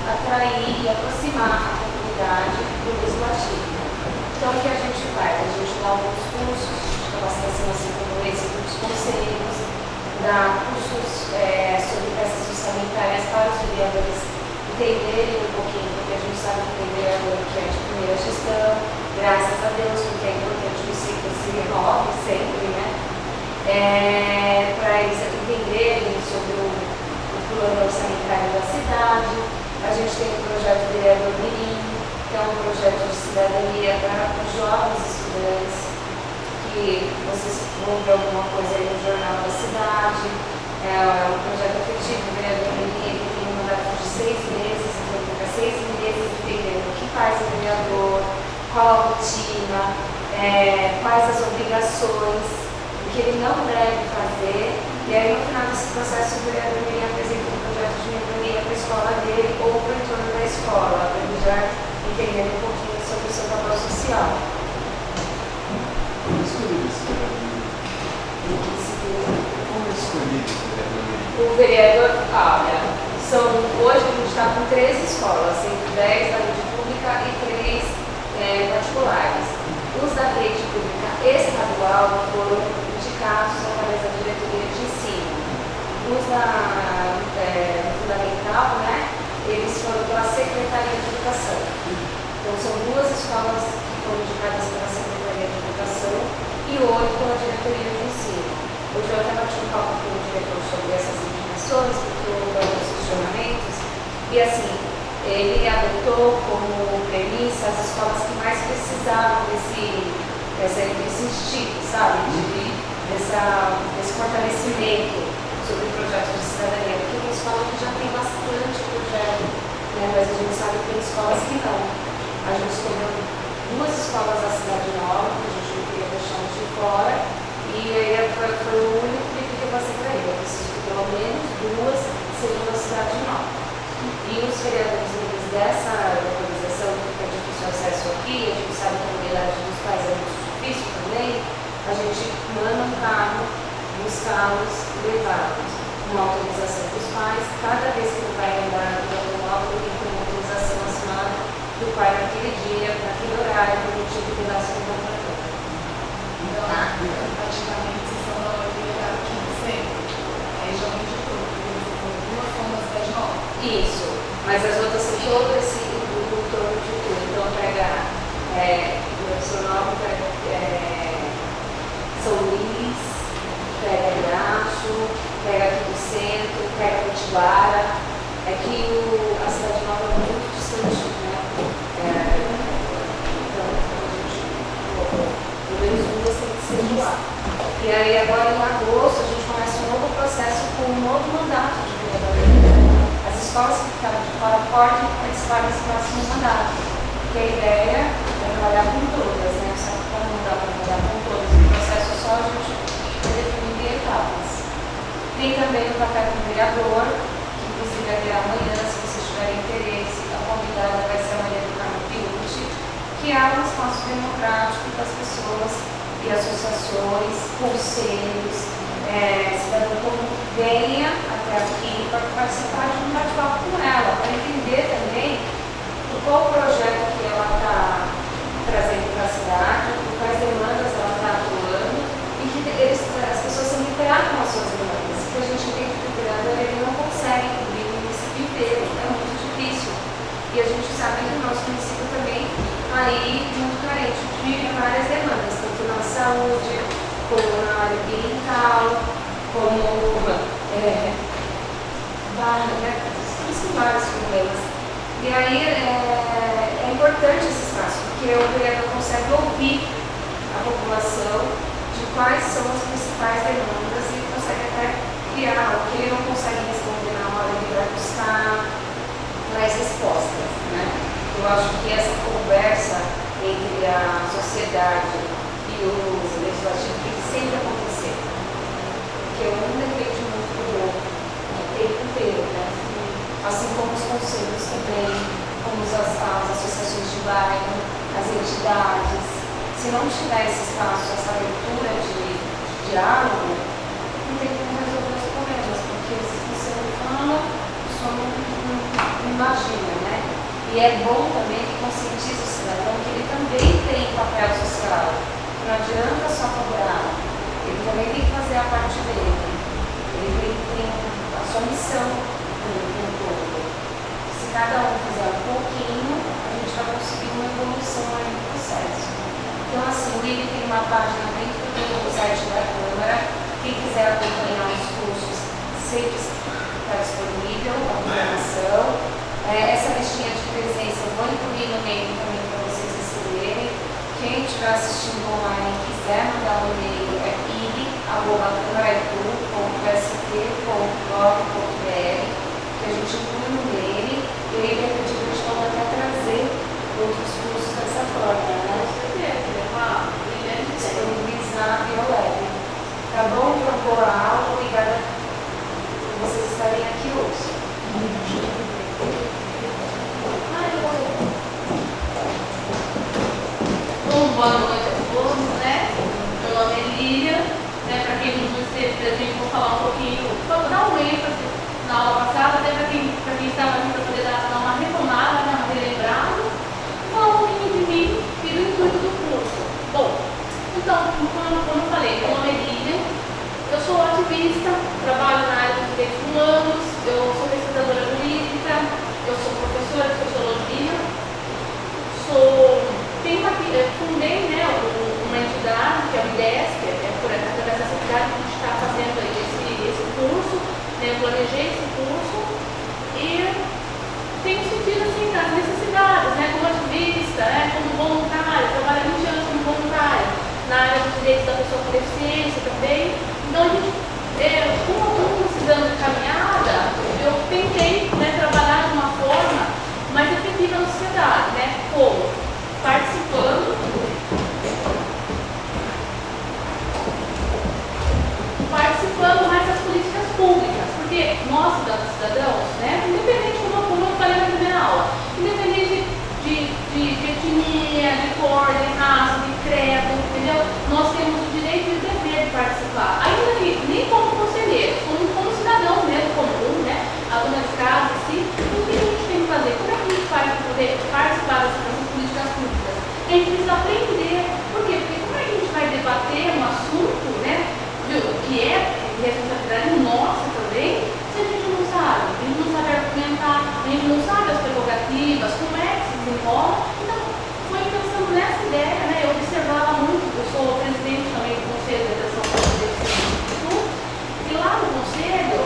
atrair e aproximar a comunidade do legislativo. Então, o que a gente faz? A gente dá alguns cursos de capacitação, assim como esse, dos conselhos, dá cursos sobre peças orçamentárias para os vereadores entenderem um pouquinho, porque a gente sabe que tem vereador que é de primeira gestão, graças a Deus, porque é importante que o ciclo se renove sempre, né? Para eles entenderem sobre o plano orçamentário da cidade. A gente tem o projeto Vereador Menino, que é um projeto de cidadania para os jovens estudantes, que vocês vão ver alguma coisa aí no jornal da cidade. É um projeto afetivo, o vereador Menino, que tem um mandato de 6 meses, então ele fica 6 meses entendendo o que faz o vereador, qual a rotina, quais as obrigações, o que ele não deve fazer. E aí, no final desse processo, o vereador Menino apresenta um projeto de melhoria para a escola dele ou para o entorno da escola, para ele já entender um pouquinho sobre o seu papel social. Como escolher esse vereador? Como escolher esse vereador? O vereador, olha, hoje a gente está com 3 escolas, sendo 10 da rede pública e 3 particulares. Os da rede pública estadual foram indicados através da diretoria de ensino. Os da fundamental, né, eles foram pela Secretaria de Educação. Então são 2 escolas que foram indicadas pela Secretaria de Educação e 8 pela diretoria de ensino. Hoje eu até bati um papo com o diretor sobre essas indicações, porque houve alguns questionamentos, e assim, ele adotou como premissa as escolas que mais precisavam desse instinto, sabe, desse fortalecimento sobre projetos de cidadania, porque tem escola que já tem bastante projeto, né, mas a gente sabe que tem escolas que não. A gente escolheu 2 escolas da Cidade Nova, que a gente não queria deixar de fora, e aí foi o único que eu passei para ele. Eu preciso que pelo menos 2 sejam da Cidade Nova. E os vereadores dessa localização, que é difícil acesso aqui, a gente sabe que a mobilidade dos pais é muito difícil também, a gente manda um carro buscá-los e levá-los. Uma autorização dos pais, cada vez que o pai andar no automóvel, ele tem uma autorização assinada do pai naquele dia, naquele horário, permitido que dá seu contrato. Então, praticamente, vocês são da mobilidade aqui no centro. Aí já vem de tudo, porque uma forma da cidade nova. Isso, mas as outras são todo esse entorno de tudo. Então pega São Nova, pega São Luís, pega Riacho, pega aqui do centro, pega Potiguara. É que a Cidade Nova é muito distante, né? Então a gente colocou pelo menos 2 tem que ser de lá. E aí agora em agosto a gente começa um novo processo com um novo mandato de vereador. As escolas que ficaram de fora podem participar desse próximo mandato. Porque a ideia é trabalhar com todas, né? Só que como não dá para trabalhar com todas, o processo é só a gente definir em etapas. Tem também o café com o vereador, que inclusive vai ter amanhã, se vocês tiverem interesse, a convidada vai ser a Maria do Carmo Piucci, que é um espaço democrático das pessoas e associações, conselhos, cidadão comum venha até aqui para participar de um bate-papo com ela, para entender também qual projeto que ela está trazendo para a cidade, quais demandas ela está atuando e que as pessoas se interar com as suas demandas. Porque a gente entende que o vereador ele não consegue cobrir o município inteiro, é muito difícil. E a gente sabe que o nosso município também aí muito carente de várias demandas, tanto na saúde, como na área ambiental, como vários problemas. E aí é importante esse espaço, porque o vereador consegue ouvir a população de quais são as principais demandas e consegue até criar o que ele não consegue responder na hora, ele vai buscar mais respostas, né? Eu acho que essa conversa entre a sociedade e o legislativo tem que sempre acontecer, porque o mundo é feito de muito o tempo inteiro, né? Assim como os conselhos também, como as associações de bairro, as entidades. Se não tiver esse espaço, essa abertura de diálogo, não tem como resolver os problemas, porque se você não fala, a pessoa não imagina, né? E é bom também que conscientize o cidadão que ele também tem papel social. Não adianta só cobrar, ele também tem que fazer a parte dele. Ele tem a sua missão no todo. Se cada um fizer um pouquinho, a gente vai conseguir uma evolução aí no processo. Então, assim, o IB tem uma página dentro do site da Câmara. Quem quiser acompanhar os cursos, sempre está disponível a informação. Essa listinha de presença eu vou incluir no e-mail também para vocês receberem. Quem estiver assistindo online e quiser mandar um e-mail, é ib@câmaraitu.st.gov.br, que a gente inclui no e-mail. E aí, de repente, a gente pode até trazer outros cursos dessa forma, né? Disponibilizar via web. Tá bom? Então, boa aula. Obrigada por vocês estarem aqui hoje. Bom, boa noite a todos, né? Meu nome é Lília, né? Para quem não esteve presente, vou falar um pouquinho, vou dar um ênfase na aula passada, até para quem estava aqui para poder dar uma retomada, né? Uma relembrada, falar um pouquinho de mim e do intuito do curso. Bom, então, como eu falei, meu nome é Lília, eu sou ativista, trabalho na área dos direitos humanos, eu sou pesquisadora jurídica, eu sou professora de sociologia, fundei, né, uma entidade que é o IDES, que é através dessa entidade que a gente está fazendo aí esse curso, né, eu planejei esse curso e tenho sentido assim as necessidades, né, como ativista, né, como voluntária, trabalho há 20 anos como voluntária na área dos direitos da pessoa com deficiência também. Então, a gente, com esses anos de caminhada, eu tentei, né, trabalhar de uma forma mais efetiva na sociedade, né, como participando mais das políticas públicas, porque nós, cidadãos, né, independente, como eu falei na primeira aula, independente de etnia, de cor, de raça, de credo, entendeu? Nós temos o direito e o dever de participar, ainda que nem como conselheiros, como cidadão mesmo comum, né, a dona de casa, assim, o que a gente tem que fazer? Como é que a gente faz para poder participar dessas políticas públicas? A gente precisa aprender. Por quê? Porque como é que a gente vai debater um assunto, né, que é responsabilidade nossa também, se a gente não sabe? A gente não sabe argumentar, a gente não sabe as prerrogativas, como é que se desenrola. Então, foi pensando nessa ideia, né, eu observava muito, eu sou presidente também do Conselho de Educação para Deficientes, e lá no Conselho,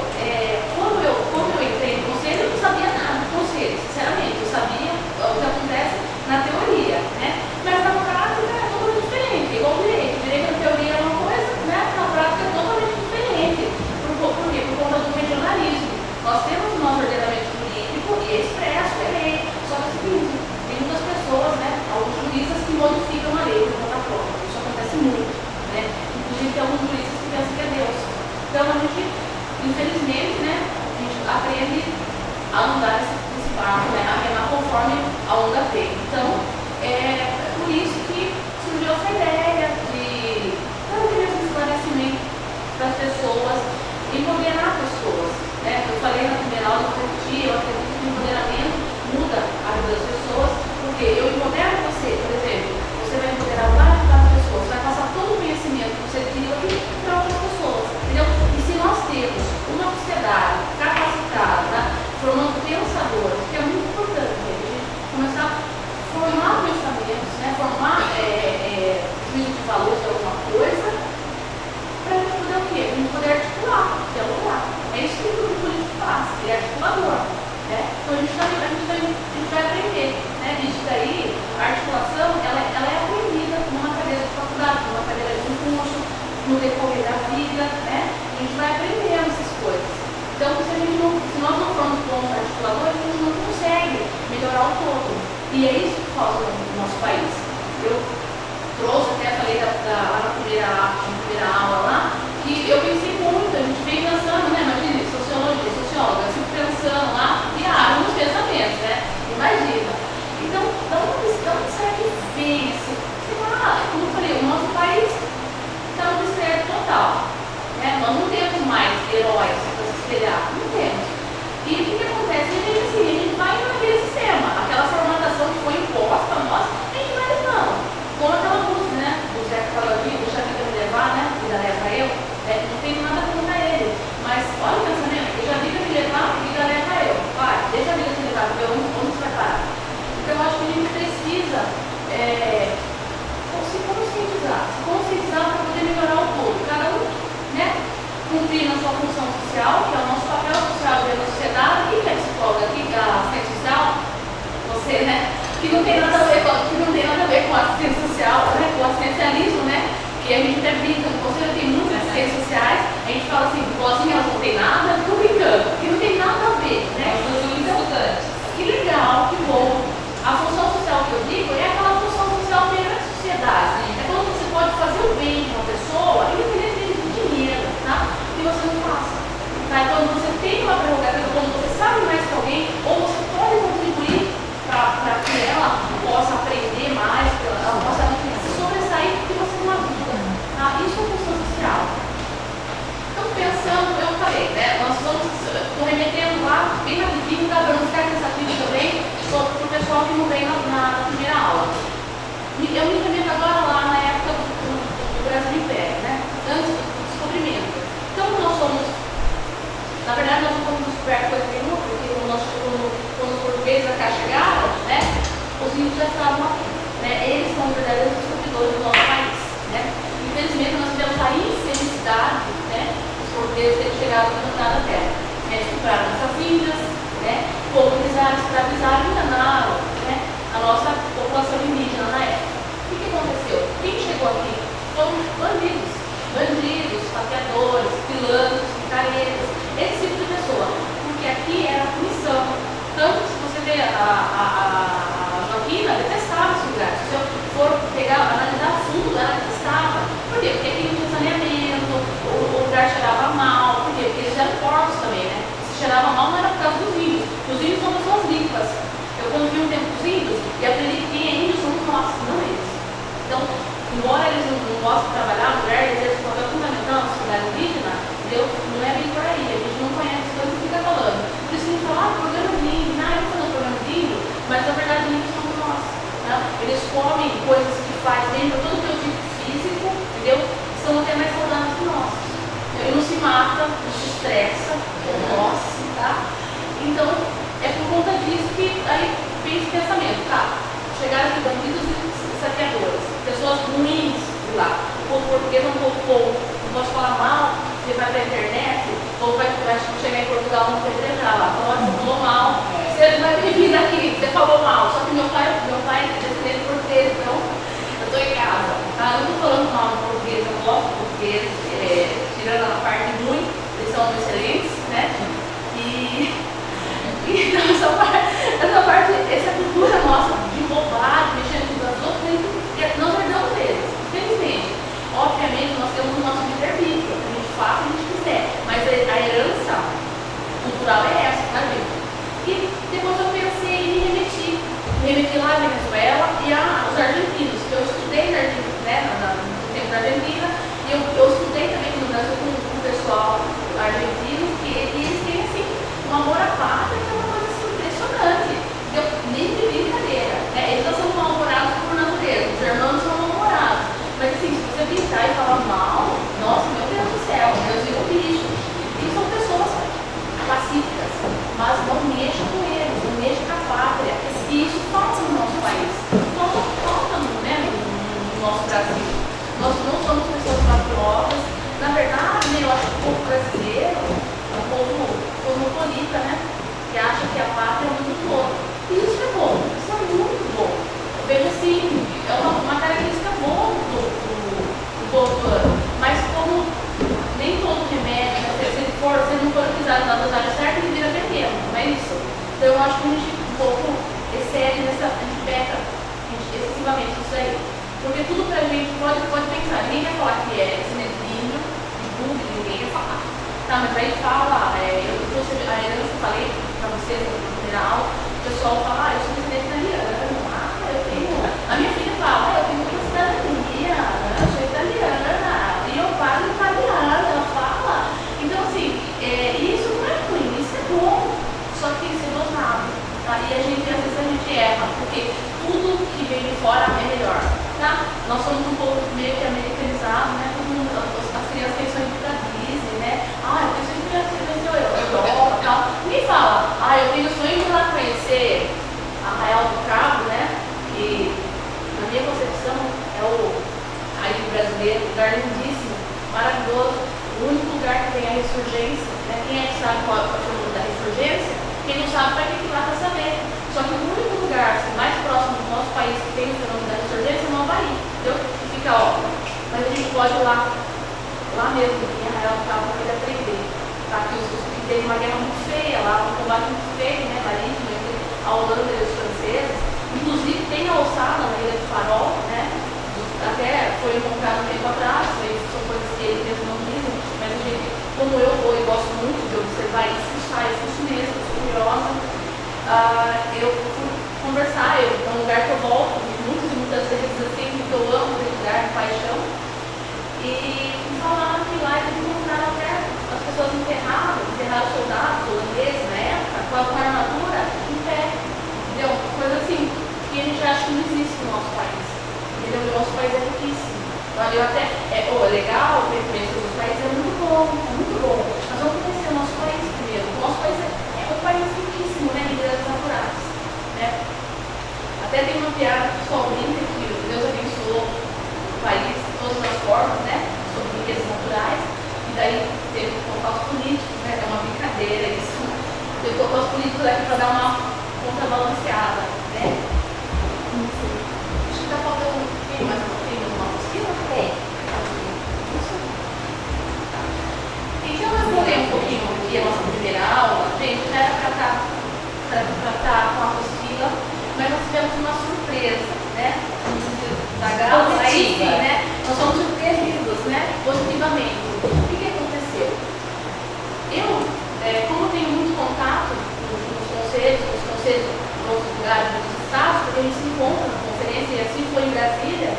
quando eu entrei no Conselho, eu não sabia nada do Conselho, sinceramente, eu sabia o que acontece na teoria, né? Mas na prática é totalmente diferente, igual o direito. O direito na teoria é uma coisa, né? Na prática é totalmente diferente. Por quê? Por conta do regionalismo. Nós temos o nosso ordenamento jurídico e é expresso, é lei. Só que é o seguinte, tem muitas pessoas, né? Alguns juristas que modificam a lei por conta própria. Isso acontece muito, né? Inclusive tem alguns juristas que pensam que é Deus. Então a gente, infelizmente, né? A gente aprende a andar nesse barco, né? A remar conforme a onda vem. Então, é por isso que surgiu essa ideia de trazer esse esclarecimento para as pessoas, empoderar pessoas, né? Eu falei na primeira aula, eu acredito que o empoderamento muda a vida das pessoas, porque eu empodero você, por exemplo, você vai empoderar várias pessoas, vai passar todo o conhecimento que você adquiriu aqui para outras pessoas, entendeu? E se nós temos uma sociedade capacitada, né, formando pensadores, que é muito importante, a gente começar a formar pensamentos, né, formar juízo de valor de alguma coisa, para a gente poder o quê? A gente poder articular, dialogar. É isso que o grupo político faz, ele é articulador. Né? Então a gente vai aprender, né? Isso daí, a articulação, ela é aprendida numa cadeira de faculdade, numa cadeira de um curso, no decorrer da vida, né? A gente vai aprendendo essas coisas. Então, se nós não formos bons articuladores, a gente não consegue melhorar o todo. E é isso que falta no nosso país. Eu trouxe, até falei lá na primeira aula lá, que eu pensei muito, a gente vem pensando, né? Imagina, socióloga, eu fico pensando lá, viajo nos pensamentos, né? Imagina. Então, da onde será que vem esse? Sei lá, como eu falei, o nosso país está no descrédito total. Né? Nós não temos mais heróis para se espelhar, não temos. E o que acontece? A gente vai que não tem nada a ver com assistência social, né? Com assistencialismo, né? Que a gente até brinca, no conselho tem muitas assistências sociais, a gente fala assim, assim, elas não têm nada, ficam brincando, que não tem nada a ver, né? Então, que legal, que bom. A função social que eu digo é aquela função social perante a sociedade. É quando você pode fazer o bem de uma pessoa, independente do dinheiro, tá? E você não faça. Tá? Quando você tem uma prerrogativa, quando você sabe mais que alguém, ou você pode contribuir para que ela possa aprender mais, que ela possa se sobressair porque você não ajuda. Tá? Isso é função social. Então, pensando, eu falei, né? Nós estou remetendo lá, bem rapidinho, tá? Para não ficar cansativo também, para o pessoal que não veio na primeira aula. Eu me remeto agora lá na época do Brasil Império, né? Antes do descobrimento. Então, nós somos, na verdade, nós não fomos descobertos coisa nenhuma, porque quando os portugueses da cá chegaram, né? Os índios já estavam aqui, né? Eles são os verdadeiros descobridores do nosso país, né? Infelizmente, nós tivemos a infelicidade, né? Os portugueses terem chegado no da terra. Eles compraram nossas índias, né? Colonizaram, escravizaram e enganaram, né? A nossa população indígena na época. O que aconteceu? Quem chegou aqui foram bandidos, saqueadores, pilantras, picaretas, esse tipo de pessoa. Porque aqui era a punição. Tanto que se você vê a Joaquina, detestava esse lugar. Se eu for analisar a fundo, ela detestava. Por quê? Porque aqui não tinha saneamento, o lugar cheirava mal. Por quê? Porque eles eram porcos também, né? Se cheirava mal não era por causa dos índios. Os índios são pessoas limpas. Eu convivi um tempo com os índios e aprendi que quem é índio são nós, não eles. Então, embora eles não gostem de trabalhar, a mulher exerce um papel fundamental na sociedade indígena, não é bem por aí. A gente não conhece as coisas e fica falando. Por isso que a gente fala, programa de índio, não, eu vou fazer um programa de índio, mas na verdade os índios somos nós. Né? Eles comem coisas que fazem bem para todo o teu tipo físico, entendeu? São até mais saudáveis que nós. Ele não se mata, não se estressa, como nós, tá? Então, é por conta disso que aí vem esse pensamento, tá? Chegaram aqui bandidos e saqueadores, pessoas ruins de lá. O povo português é um povo bom, não posso falar mal, você vai pra internet, ou vai chegar em Portugal, não pedrejar lá, falar, você falou mal, você vai vir daqui, você falou mal, só que meu pai é descendente português, então eu tô em casa. Tá? Eu não tô falando mal de português, eu gosto de português, tirando a parte ruim, eles são excelentes, né? Então, essa cultura nossa de roubar, de mexer com as outras, nós herdamos deles, infelizmente. Obviamente, nós temos o nosso livre-arbítrio, a gente faz o que a gente quiser, mas a herança cultural é essa, tá, gente? E depois eu pensei em me remeti lá na Venezuela e os argentinos, que eu estudei na Argentina, né, no tempo da Argentina, e eu estudei também no Brasil com o pessoal argentino, que eles têm assim, um amor à pátria, que é uma coisa assim, impressionante. Então, nem de brincadeira. Né? Eles não são mal-humorados por natureza, os irmãos são mal-humorados. Mas assim, se você brincar e falar mal, nossa, meu Deus do céu, Deus e o bicho. E são pessoas pacíficas, mas não mexam com eles, não mexam com a pátria. E isso falta no nosso país. Falta né, no nosso Brasil. Nós não somos pessoas patriótas. Na verdade, eu acho que o povo brasileiro é um povo cosmopolita, né? Que acha que a pátria é muito boa. E isso é bom, isso é muito bom. Eu vejo assim, é uma característica boa do povo plano. Mas como nem todo remédio, né? Se ele não for utilizado na dosagem certa, ele vira veneno, não é isso? Então eu acho que a gente um pouco excede a gente peca excessivamente isso aí. Porque tudo que a gente pode pensar, ninguém vai falar que é sinedrinho, de bug, ninguém vai falar. Tá, mas aí fala, eu trouxe a herança, eu falei pra vocês no primeira aula, o pessoal fala, eu sou descendente italiana, eu tenho. A minha filha fala, eu tenho uma cidadania, eu sou italiana, e eu falo italiana, ela fala. Então, assim, isso não é ruim, isso é bom, só que tem que ser dosado. Tá? E às vezes a gente erra, porque tudo que vem de fora é melhor. Tá? Nós somos um pouco meio que americanizados, né? As crianças têm sonho da Disney, né? Eu tenho sonho de conhecer a Europa e tal. Ninguém fala, eu tenho sonho de ir lá conhecer Arraial do Cabo, né? E na minha concepção é o país brasileiro, um lugar lindíssimo, maravilhoso, o único lugar que tem a ressurgência, né? Quem é que sabe qual é o nome da ressurgência? Quem não sabe vai ter que ir lá para saber. Só que o único lugar assim, mais próximo teve uma guerra muito feia lá, um combate muito feio, né, marítimo, entre a Holanda e os franceses. Inclusive tem a ossada na Ilha do Farol, né? Até foi encontrado um tempo atrás, são coisas que ele mesmo não dizem, mas a gente, como eu vou e gosto muito de observar isso, existe mesmo, sou curiosa. Eu fui conversar, é um lugar que eu volto muitas vezes assim, porque eu amo aquele lugar de paixão. E me falaram que lá eles encontraram até as pessoas enterraram soldados holandeses na época, com a armadura em pé. Entendeu? Coisa assim, que a gente acha que não existe no nosso país. Entendeu? O nosso país é riquíssimo. Então, eu até, é legal, ver conhecer os países é muito bom, Mas vamos conhecer o nosso país primeiro. O nosso país é um país riquíssimo, né, em belezas naturais. Né? Até tem uma piada que o pessoal brinca que Deus abençoou o país de todas as formas, né, sobre riquezas naturais. E daí teve que colocar os políticos, né, é uma brincadeira isso. Teve que colocar os políticos aqui para dar uma contrabalanceada, né? Acho que está faltando mais um pouquinho uma apostila? Então eu vou ler um pouquinho aqui a nossa primeira aula. Gente, não era para estar com a apostila, mas nós tivemos uma surpresa, né? Da Gal, aí sim, né? Nós somos surpreendidos, né? Positivamente. O que aconteceu? Eu, como tenho muito contato com os conselhos de outros lugares, dos estados, porque a gente se encontra na conferência, e assim foi em Brasília,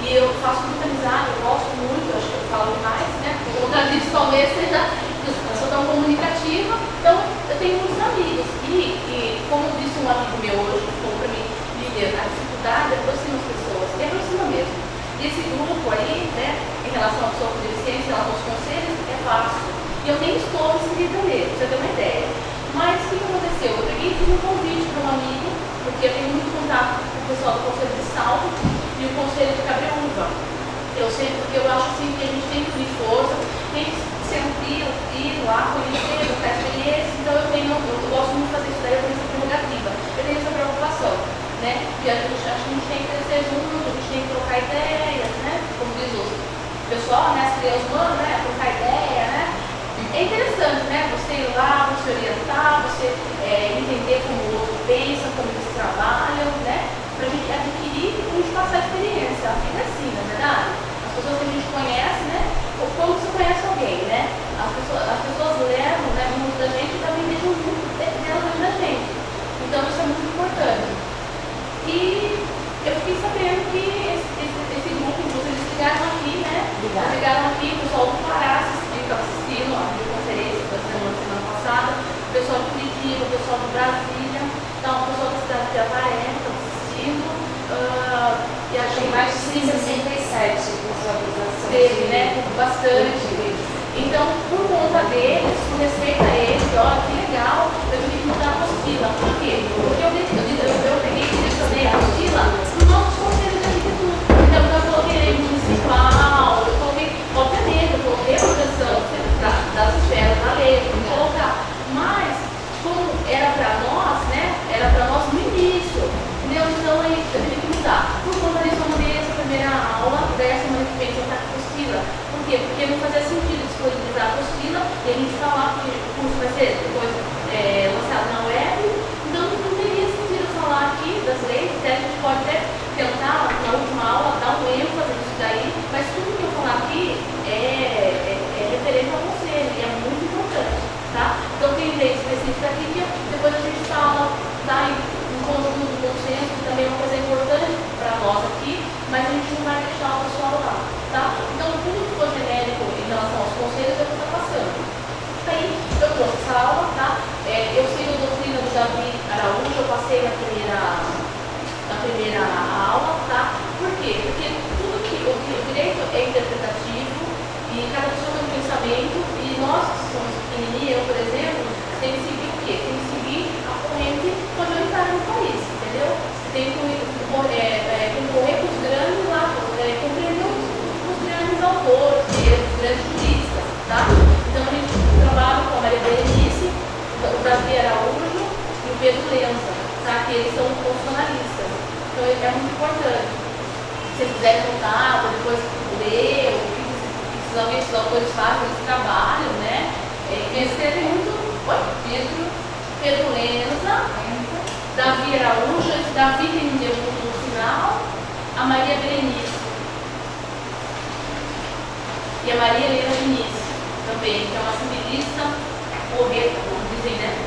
e eu faço muita amizade, eu gosto muito, acho que eu falo demais, né? Porque o lugar disso talvez seja, eu sou tão comunicativa, então eu tenho muitos amigos. E como disse um amigo meu hoje, que falou para mim, líder, a dificuldade aproxima as pessoas, e aproxima mesmo. E esse grupo aí, né, em relação à pessoa com deficiência, em relação aos conselhos, é fácil. E eu nem estou inscrita nele, pra você ter uma ideia. Mas o que aconteceu? Eu peguei e fiz um convite para um amigo, porque eu tenho muito contato com o pessoal do Conselho de Salto e o Conselho de Cabreúva. Eu sei, porque eu acho assim que a gente tem que unir força, tem que sentir, ir lá, conhecer, buscar experiência. Então eu gosto muito de fazer isso daí, eu tenho essa prerrogativa, eu tenho essa preocupação, né? E a gente acha que a gente tem que crescer junto, a gente tem que trocar ideias, né? Como diz o pessoal, né? As crianças humanas, né? Trocar ideia, né? É interessante, né? Você ir lá, você orientar, você entender como o outro pensa, como eles trabalham, né? Para a gente adquirir e para a gente passar a experiência. A vida é assim, não é verdade? As pessoas que a gente conhece, né? Como você conhece alguém, né? As pessoas levam, né, muito da gente e também deixam muito delas dentro da gente. Então isso é muito importante. E eu fiquei sabendo que esse grupo, inclusive, eles ligaram aqui, né? Ligaram aqui, o pessoal do Pará assistindo a videoconferência da semana passada, o pessoal de Curitiba, o pessoal de Brasília, então, o pessoal da cidade de Avaré está assistindo, e achei mais de 167 visualizações. Teve, né? Bastante. Então, por conta deles, por respeito a eles, olha que legal, eu tive que mudar a apostila. Por quê? Porque eu peguei e direcionei a apostila no nosso conselho de arquitetura. Então, eu coloquei lei municipal, eu coloquei, obviamente, eu coloquei a proteção das esferas da lei, eu vou colocar. Mas, como era para nós, né? Era para nós no início. Entendeu? Então, aí eu tive que mudar. Por conta disso, eu mandei essa primeira aula, daí a semana que vem eu estar com a apostila. Por quê? Porque não fazia sentido disponibilizar a apostila e a gente falar que o curso vai ser depois lançado na web. Então, não teria sentido falar aqui das leis, até a gente pode até tentar, na última aula, dar um ênfase nisso daí, mas tudo que eu falar aqui é referente ao conselho e é muito importante, tá? Então, tem lei específica aqui que depois a gente fala, tá? Em conjunto do consenso, que também é uma coisa importante para nós aqui, mas a gente não vai deixar o pessoal lá, tá? Então, tudo que for genérico em relação aos conselhos, eu vou estar passando. Aí, eu trouxe essa aula, tá? Eu sigo a doutrina do Davi Araújo, eu passei na primeira aula, tá? Por quê? Porque tudo que o direito é interpretativo e cada pessoa tem um pensamento e nós que somos pequenininhos, eu, por exemplo, tem que seguir o quê? Tem que seguir a corrente majoritária no país, entendeu? Tem que concorrer com os grandes lá, compreender os grandes autores, os grandes juristas, tá? Então a gente trabalha com a Maria Berenice, o Davi Araújo e o Pedro Lenza, tá? Que eles são constitucionalistas. Então é muito importante. Se vocês quiserem contar, ou depois ler, o que esses autores fazem, eles trabalham, né? Eles escrevem muito Pedro Lenza, Davi Araújo, esse Davi tem um demudo no final, a Maria Berenice. E a Maria Helena Vinícius, também, que é uma civilista porreta, como dizem, né?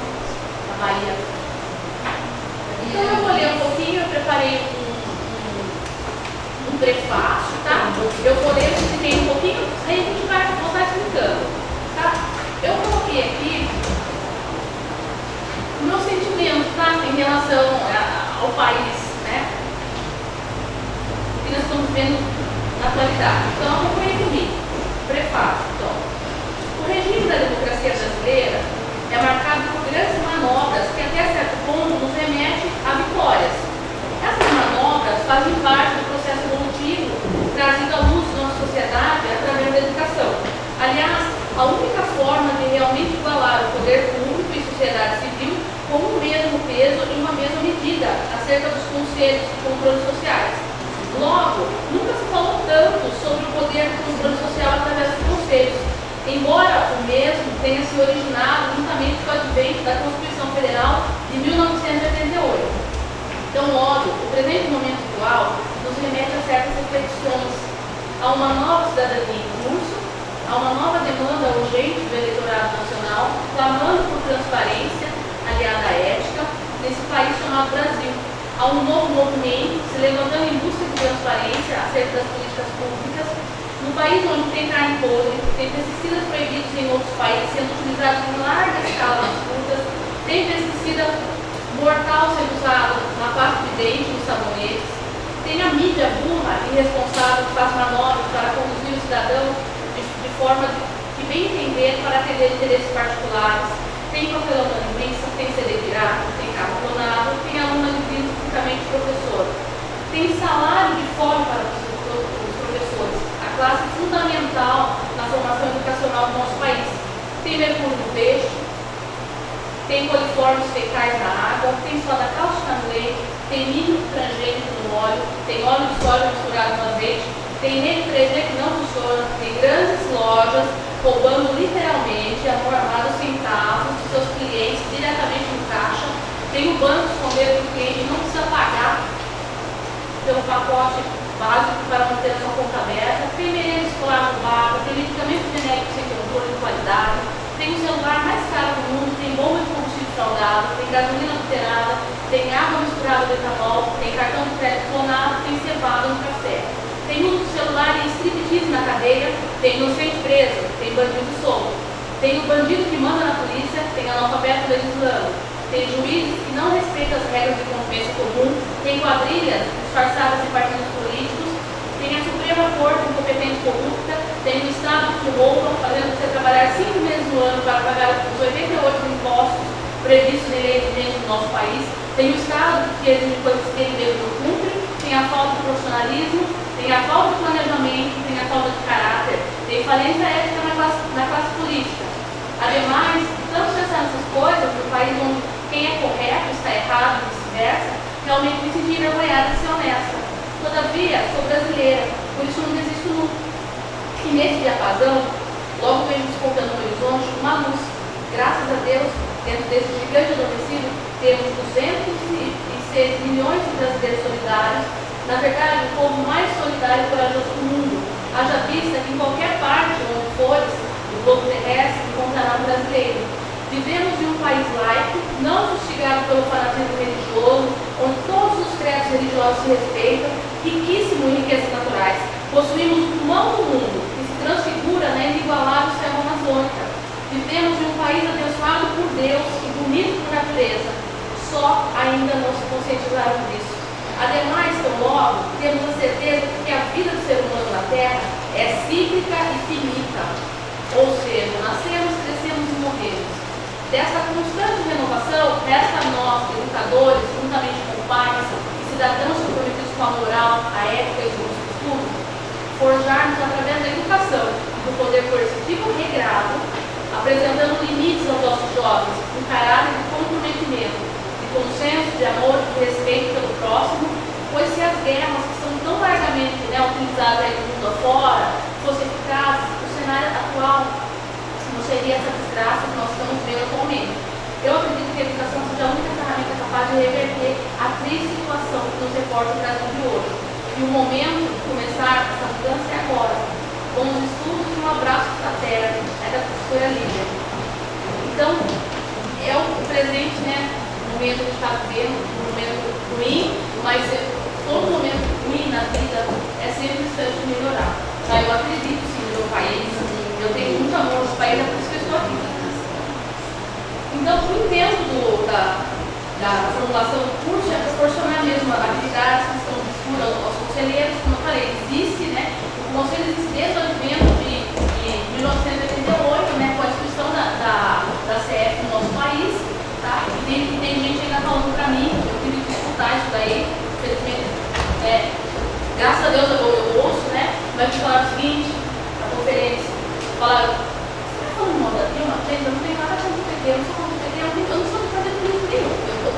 A Maria. Então eu vou ler um pouquinho, eu preparei um prefácio, tá? Eu vou ler, expliquei um pouquinho, aí a gente vai voltar explicando, tá? Eu coloquei aqui o meu sentimento, tá? Em relação ao país, né? Que nós estamos vendo na atualidade. Então acompanhe comigo. Prefácio. Então, o regime da democracia brasileira é marcado por grandes manobras que até certo ponto nos remete a vitórias. Essas manobras fazem parte do processo evolutivo trazido à luz da nossa sociedade através da educação. Aliás, a única forma de realmente igualar o poder público e sociedade civil com o mesmo peso e uma mesma medida acerca dos conselhos de controle sociais. Logo, nunca se falou tanto sobre o poder do controle social através dos conselhos, embora o mesmo tenha se originado juntamente com o advento da Constituição Federal de 1988. Então, logo, o presente momento atual nos remete a certas reflexões, a uma nova cidadania em curso, a uma nova demanda urgente do eleitorado nacional, clamando por transparência, aliada à ética, nesse país chamado Brasil. Há um novo movimento se levantando em busca de transparência acerca das políticas públicas, num país onde tem carne podre, tem pesticidas proibidos em outros países sendo utilizados em larga escala nas frutas, tem pesticida mortal sendo usado na pasta de dente, nos sabonetes, tem a mídia burra e irresponsável que faz manobras para conduzir o cidadão de forma que bem entender para atender interesses particulares, tem papelão da imprensa, tem CD pirata, tem carro clonado, tem aluno adquirindo fisicamente professor. Tem salário de fome para os professores, a classe fundamental na formação educacional do nosso país. Tem mercúrio no peixe, tem coliformes fecais na água, tem soda cáustica no leite, tem milho transgênico no óleo, tem óleo de soja misturado no azeite, tem rede 3G que não funciona, tem grandes lojas roubando literalmente amormados centavos dos seus clientes diretamente no caixa, tem o banco escondendo que o cliente não precisa pagar pelo pacote básico para manter a sua conta aberta, tem merenda escolar no bar, tem medicamento genérico sem controle de qualidade, tem o celular mais caro do mundo, tem bomba de combustível fraudado, tem gasolina adulterada, tem água misturada com etanol, tem cartão de crédito clonado, tem cevada no café. Tem uso do celular e striptease na cadeia, tem inocente preso, tem bandido solto, tem o bandido que manda na polícia, tem analfabeto legislando, tem juízes que não respeitam as regras de convivência comum, tem quadrilhas disfarçadas de partidos políticos, tem a Suprema Corte incompetente e corrupta, tem o Estado que rouba, fazendo você trabalhar 5 meses no ano para pagar os 88 impostos previstos na lei do nosso país, tem o Estado que exige coisas que ele mesmo não cumpre, tem a falta de profissionalismo, tem a falta de planejamento, tem a falta de caráter, tem falência ética na classe política. Ademais, estamos pensando nessas coisas no país onde quem é correto está errado e vice-versa, realmente me senti envergonhada de ser honesta. Todavia, sou brasileira, por isso não desisto nunca. E nesse diapasão, logo vejo despontando no horizonte uma luz. Graças a Deus, dentro desse gigante adormecido, temos 206 milhões de brasileiros solidários, na verdade, o povo mais solidário e corajoso do mundo. Haja vista que em qualquer parte onde fores do globo terrestre encontrará um brasileiro. Vivemos em um país laico, não fustigado pelo fanatismo religioso, onde todos os credos religiosos se respeitam, riquíssimo em riquezas naturais. Possuímos o pulmão do mundo, que se transfigura na inigualável selva amazônica. Vivemos em um país abençoado por Deus e bonito por natureza. Só ainda não se conscientizaram disso. Ademais, tão logo, temos a certeza de que a vida do ser humano na Terra é cíclica e finita. Ou seja, nascemos, crescemos e morremos. Dessa constante renovação, resta a nós, educadores, juntamente com pais e cidadãos comprometidos com a moral, a ética e os bons costumes, forjarmos através da educação e do poder coercitivo regrado, apresentando limites aos nossos jovens, um caráter de comprometimento, consenso, de amor, de respeito pelo próximo, pois se as guerras que são tão largamente utilizadas aí no mundo afora fossem eficazes, o cenário atual não seria essa desgraça que nós estamos vendo atualmente. porta atrás um de outro. E o momento de começar essa mudança é agora, com os estudos e um abraço fraterno, da professora Lívia. Então, é o presente, né? O momento que a gente está vivendo, um momento ruim, mas todo momento ruim na vida é sempre instante de melhorar. Tá? Eu acredito sim no meu país, eu tenho muito amor no país, é por isso que eu estou aqui. Então, o intento da formulação do curso é proporcionar mesmo atividades que estão disponíveis aos conselheiros. Como eu falei, existe, né? O conselho existe desde o advento de 1988, né? Com a instituição da CF no nosso país. Tá? E tem gente ainda falando para mim, eu tive que escutar isso daí, infelizmente, graças a Deus eu ouço, né? Mas me falaram o seguinte, na conferência, falaram, você está falando mal da Dilma? Gente, eu não tenho nada contra o PT, eu não sou contra o PT, eu não sou de fazer político nenhum,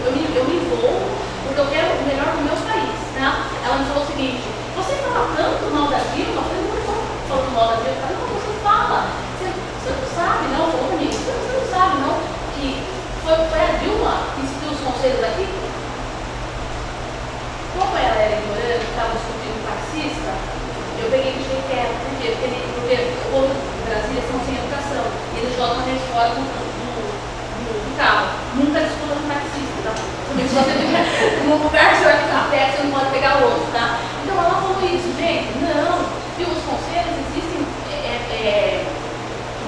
eu me envolvo porque eu quero o melhor do meu país, né? Ela me falou o seguinte, você fala tanto mal da Dilma? Eu falei, não estou falando mal da Dilma, eu falei, não, você fala, você não sabe não, falou comigo, você não sabe não, que foi a Dilma que instituiu os conselhos aqui? Como ela era ignorante, estava discutindo taxista, eu peguei e deixei quieto. Por quê? Porque o povo de Brasília são sem educação. E eles jogam a gente fora do carro. Nunca discuta com taxista, tá? Se você tiver num lugar que você vai ficar perto, você não pode pegar o outro, tá? Então ela falou isso, gente, não. Viu, os conselhos existem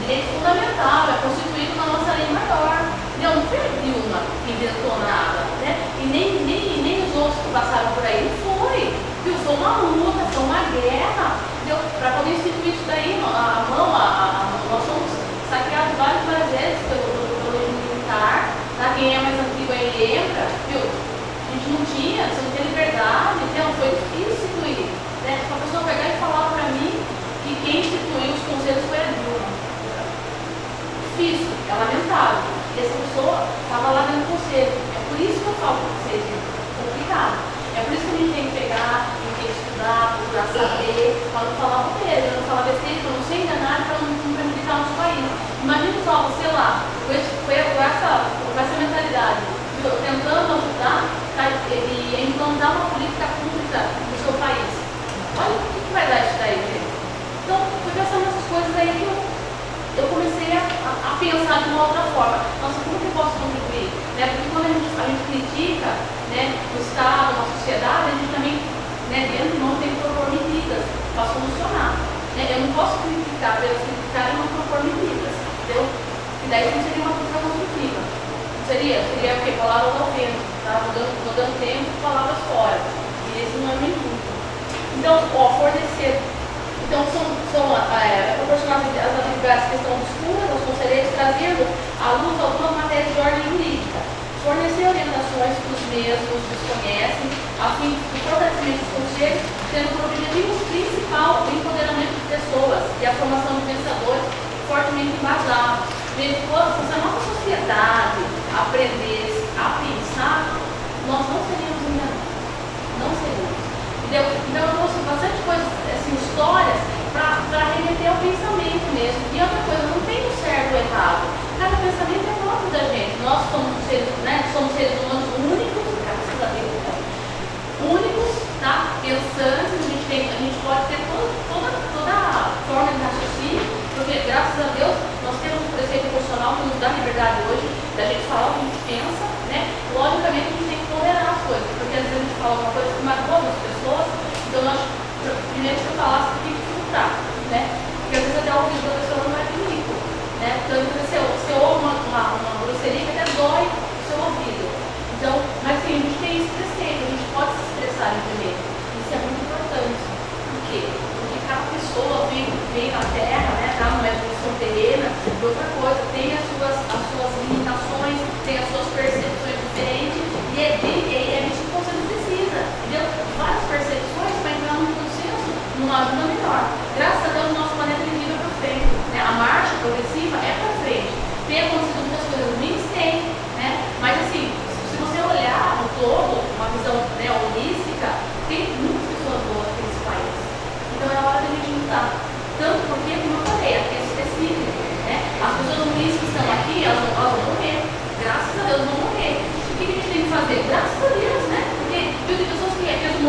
direito fundamental, é constituído na nossa lei maior. Não foi a Dilma que inventou nada, né? E nem os outros que passaram por aí, não foi. Viu? Foi uma luta, foi uma guerra. Para poder instituir isso daí, nós somos saqueados várias vezes pelo regime militar. Tá? Quem é mais antigo aí lembra, viu? A gente não tinha, você não tinha liberdade, então foi difícil instituir. Né? A pessoa pegar e falar para mim que quem instituiu os conselhos foi a Dilma. Difícil, é lamentável. E essa pessoa estava lá dentro do conselho. É por isso que eu falo para vocês, é complicado. É por isso que a gente tem que pegar, a gente tem que estudar, procurar saber, para não falar besteira, para não falar besteira, para não ser enganado, para não prejudicar o nosso país. Imagina só, você lá, com essa mentalidade, tentando ajudar e implantar uma política pública no seu país. Olha o que vai dar isso daí, gente. Então, foi pensando nessas coisas aí que eu comecei a pensar de uma outra forma. Nossa, como que eu posso contribuir? Né? Porque quando a gente critica, né, o Estado, a sociedade, a gente também, né, dentro de nós tem que propor medidas para solucionar. Né? Eu não posso criticar pelas criticar e não propor medidas. Entendeu? E daí não seria uma crítica construtiva. Não seria? Seria o quê? Palavras ao vento. Tá? Mudando tempo, palavras fora. E esse não é o intuito. Então, fornecer. Então, proporcionar as atividades que estão obscuras aos conselheiros, trazendo à luz algumas matérias de ordem jurídica, fornecer orientações que os mesmos desconhecem, a fim do fortalecimento dos conselhos, tendo por objetivo principal o empoderamento de pessoas e a formação de pensadores fortemente embasados. Se a nossa sociedade aprendesse a pensar, nós não seríamos enganados. Não seríamos. Entendeu? Então eu trouxe bastante coisas, assim, histórias para remeter ao pensamento mesmo. E outra coisa, não tem o certo ou errado. Cada pensamento é próprio da gente. Nós somos seres humanos únicos, graças a Deus, né? Únicos, tá? Pensantes, a gente pode ter toda a forma de raciocínio, porque graças a Deus nós temos um preceito constitucional que nos dá liberdade hoje da gente falar o que a gente pensa, né? Logicamente a gente tem que tolerar as coisas, porque às vezes a gente fala uma coisa que magoa as pessoas, então nós, primeiro que você falasse, tem que escutar, né? Porque às vezes até o ouvido da pessoa não é bonito, né? Então você ouve uma grosseria que até dói o seu ouvido. Então, mas sim, a gente tem esse preceito, a gente pode se expressar livremente. Isso é muito importante. Por quê? Porque cada pessoa vem na Terra, né? Tá numa evolução terrena, e outra coisa, tem as suas limitações, tem as suas percepções diferentes, e é isso que você precisa, entendeu? Várias percepções para entrar num consenso, numa ajuda melhor. Graças a Deus, o nosso planeta é para frente, né? A marcha progressiva é para frente. Tem acontecido muitas coisas ruins? Tem, né? Mas assim, se você olhar no todo, uma visão, né, holística, tem muitas pessoas boas aqui nesse país. Então é hora da gente mudar. Tanto porque, como eu falei, aqui é específico, né? As pessoas ruins que estão aqui, elas vão morrer. Graças a Deus vão morrer. O que a gente tem que fazer? Graças a Deus, né? Porque viu, tem pessoas que fez um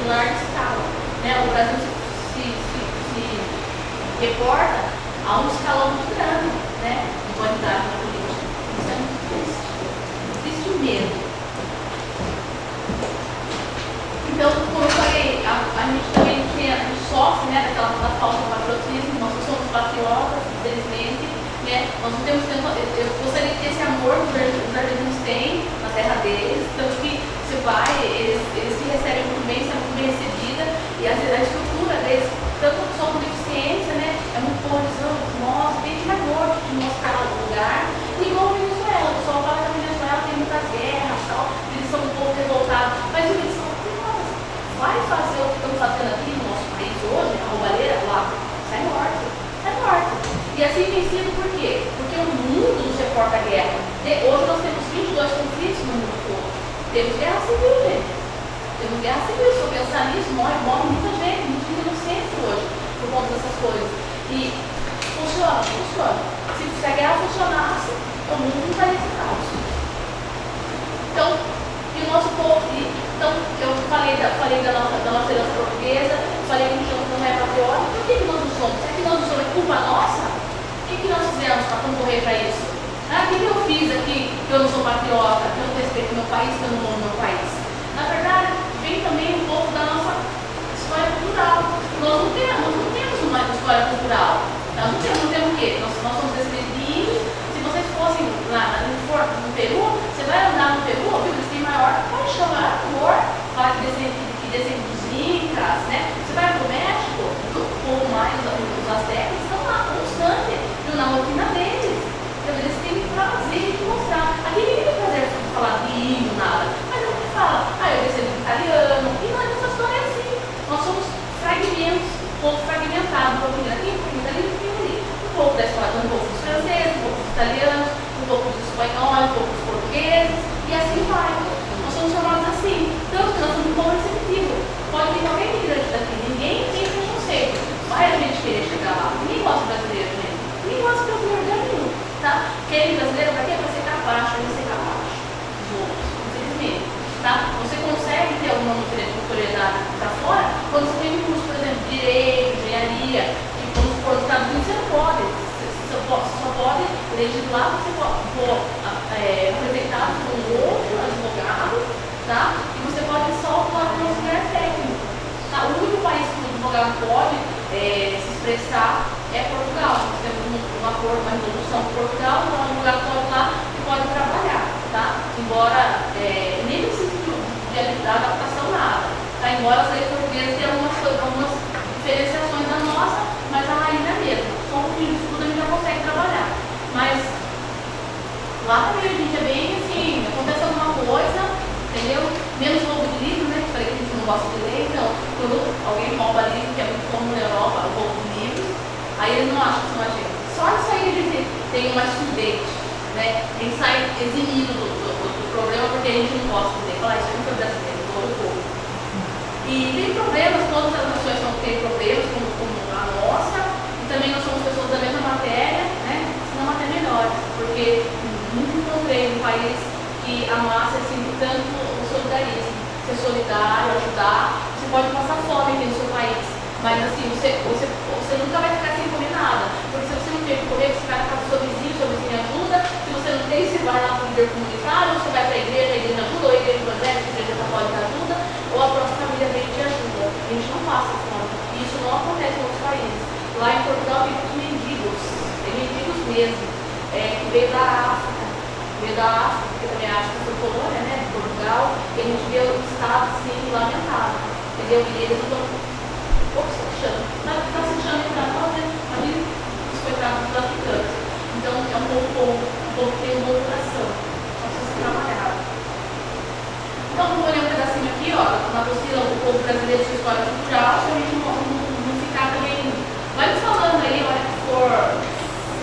em larga escala. Né? O Brasil se reporta a um escalão muito grande, né, de qualidade na política. Isso é muito triste. Triste mesmo. Então, como eu falei, a gente também sofre, né, da falta de patriotismo. Nós não somos patriotas, infelizmente. Né? Nós não temos tanto. Eu gostaria de ter esse amor que os argentinos têm na terra deles. Então, que você vai, eles se recebem muito bem, são muito bem recebidos. E às vezes a estrutura deles, tanto só com deficiência, né, é muito polarizante. Nossa, tem que amor de mostrar o lugar. E igual a Venezuela, o pessoal fala que a Venezuela tem muitas guerras, tal, eles são um pouco revoltados. Mas eles são vai fazer o que estamos fazendo aqui no nosso país hoje, a roubalheira, lá, sai morto. Sai morto. E assim tem sido por quê? Porque o mundo nos reporta a guerra. Hoje nós temos 22 conflitos no mundo todo. Temos guerra civil, gente. Temos guerra civil. Se eu pensar nisso, morre muita gente inocente hoje por conta dessas coisas. E funciona. Se a guerra funcionasse, o mundo não estaria esse caos. Então, e o nosso povo, então, eu falei da nossa herança portuguesa, falei que a gente não é patriota. Por que nós não somos? Será que nós não somos? É culpa nossa? O que nós fizemos para concorrer para isso? O que eu fiz aqui que eu não sou patriota, que eu não respeito o meu país, que eu não amo o meu país? Na verdade, vem também um pouco da nossa história cultural. Nós não temos uma história cultural. Nós não temos o quê? Nós somos descendentes. Se vocês fossem lá no Peru, você vai andar no Peru, eles têm maior paixão, maior amor, fala que descende dos incas, né? Você vai para o México, um pouco mais os aztecas estão lá constante, na rotina deles. Então, eles têm prazer de mostrar. Aqui ninguém tem prazer de falar de hino, nada. Mas a gente fala, eu descendo de italiano, e não é nossa história é assim. Nós somos fragmentos, um pouco fragmentados, um pouco daqui, um pouco dali, um pouco ali. Um pouco da história, um pouco dos franceses, um pouco dos italianos, um pouco dos espanhóis, um pouco dos portugueses, e assim vai. Nós somos chamados assim. Tanto que nós somos um povo receptivo. Pode vir qualquer imigrante daqui, ninguém tem preconceito. Vai a gente querer chegar lá. Ninguém gosta de brasileiro, né? Ninguém gosta de brasileiro de nenhum. Tá? Quem é brasileiro, para quê? Para ser capaz, para ser capaz. Os outros, infelizmente. Tá? Você consegue ter alguma notoriedade para fora quando você tem um curso, por exemplo, de direito, engenharia, que quando for nos Estados Unidos você não pode. Você só pode legislar, você for apresentado por um outro advogado, tá? E você pode só atuar como auxiliar técnico. Tá? O único país que o advogado pode se expressar é Portugal. Nós temos um acordo, uma resolução com Portugal, então o advogado pode ir lá e pode trabalhar, tá? Embora nem precise de adaptação nada, tá? Embora as leis portuguesas tenham algumas diferenciações da nossa, mas a rainha é a mesma. Só um pouquinho de estudo a gente já consegue trabalhar. Mas lá também a gente é bem assim, acontece alguma coisa, entendeu? Menos roubo de livro, né? Falei que a gente não gosta de ler, então quando alguém rouba livro, que é muito comum na Europa, o roubo de livros, aí eles não acham que são a gente. Só isso aí a gente tem uma estudante, né? A gente sai eximido do problema porque a gente não gosta de ler. Falar isso é muito brasileiro, todo o povo. E tem problemas, todas as nações têm problemas, como a nossa, e também nós somos pessoas da mesma matéria, né? Senão até melhores, porque nunca encontrei um país que amasse assim tanto o solidarismo. Ser solidário, ajudar. Você pode passar fome aqui no seu país, mas assim, você nunca vai ficar sem comer nada. Porque se você não tem o que comer, você vai na casa do seu vizinho ajuda. Se você não tem, você vai lá para o líder comunitário, você vai para a igreja ajuda, ou a igreja evangélica, a igreja católica ajuda, ou a própria família vem e te ajuda. A gente não passa fome. E isso não acontece em outros países. Lá em Portugal tem muitos mendigos, tem mendigos mesmo, que veio da África. Porque também a África foi colônia, né, de Portugal, e a gente vê o estado assim, lamentável, entendeu? E eles não estão. Opa, está fechando. Está fechando para nós, né? A vida dos coitados dos africanos. Então é um pouco que tem uma coração. Só precisa trabalhar. Então vou ler um pedacinho aqui, ó, na apostila do povo brasileiro de história cultural, para a gente não ficar também. Vai me falando aí, a hora que for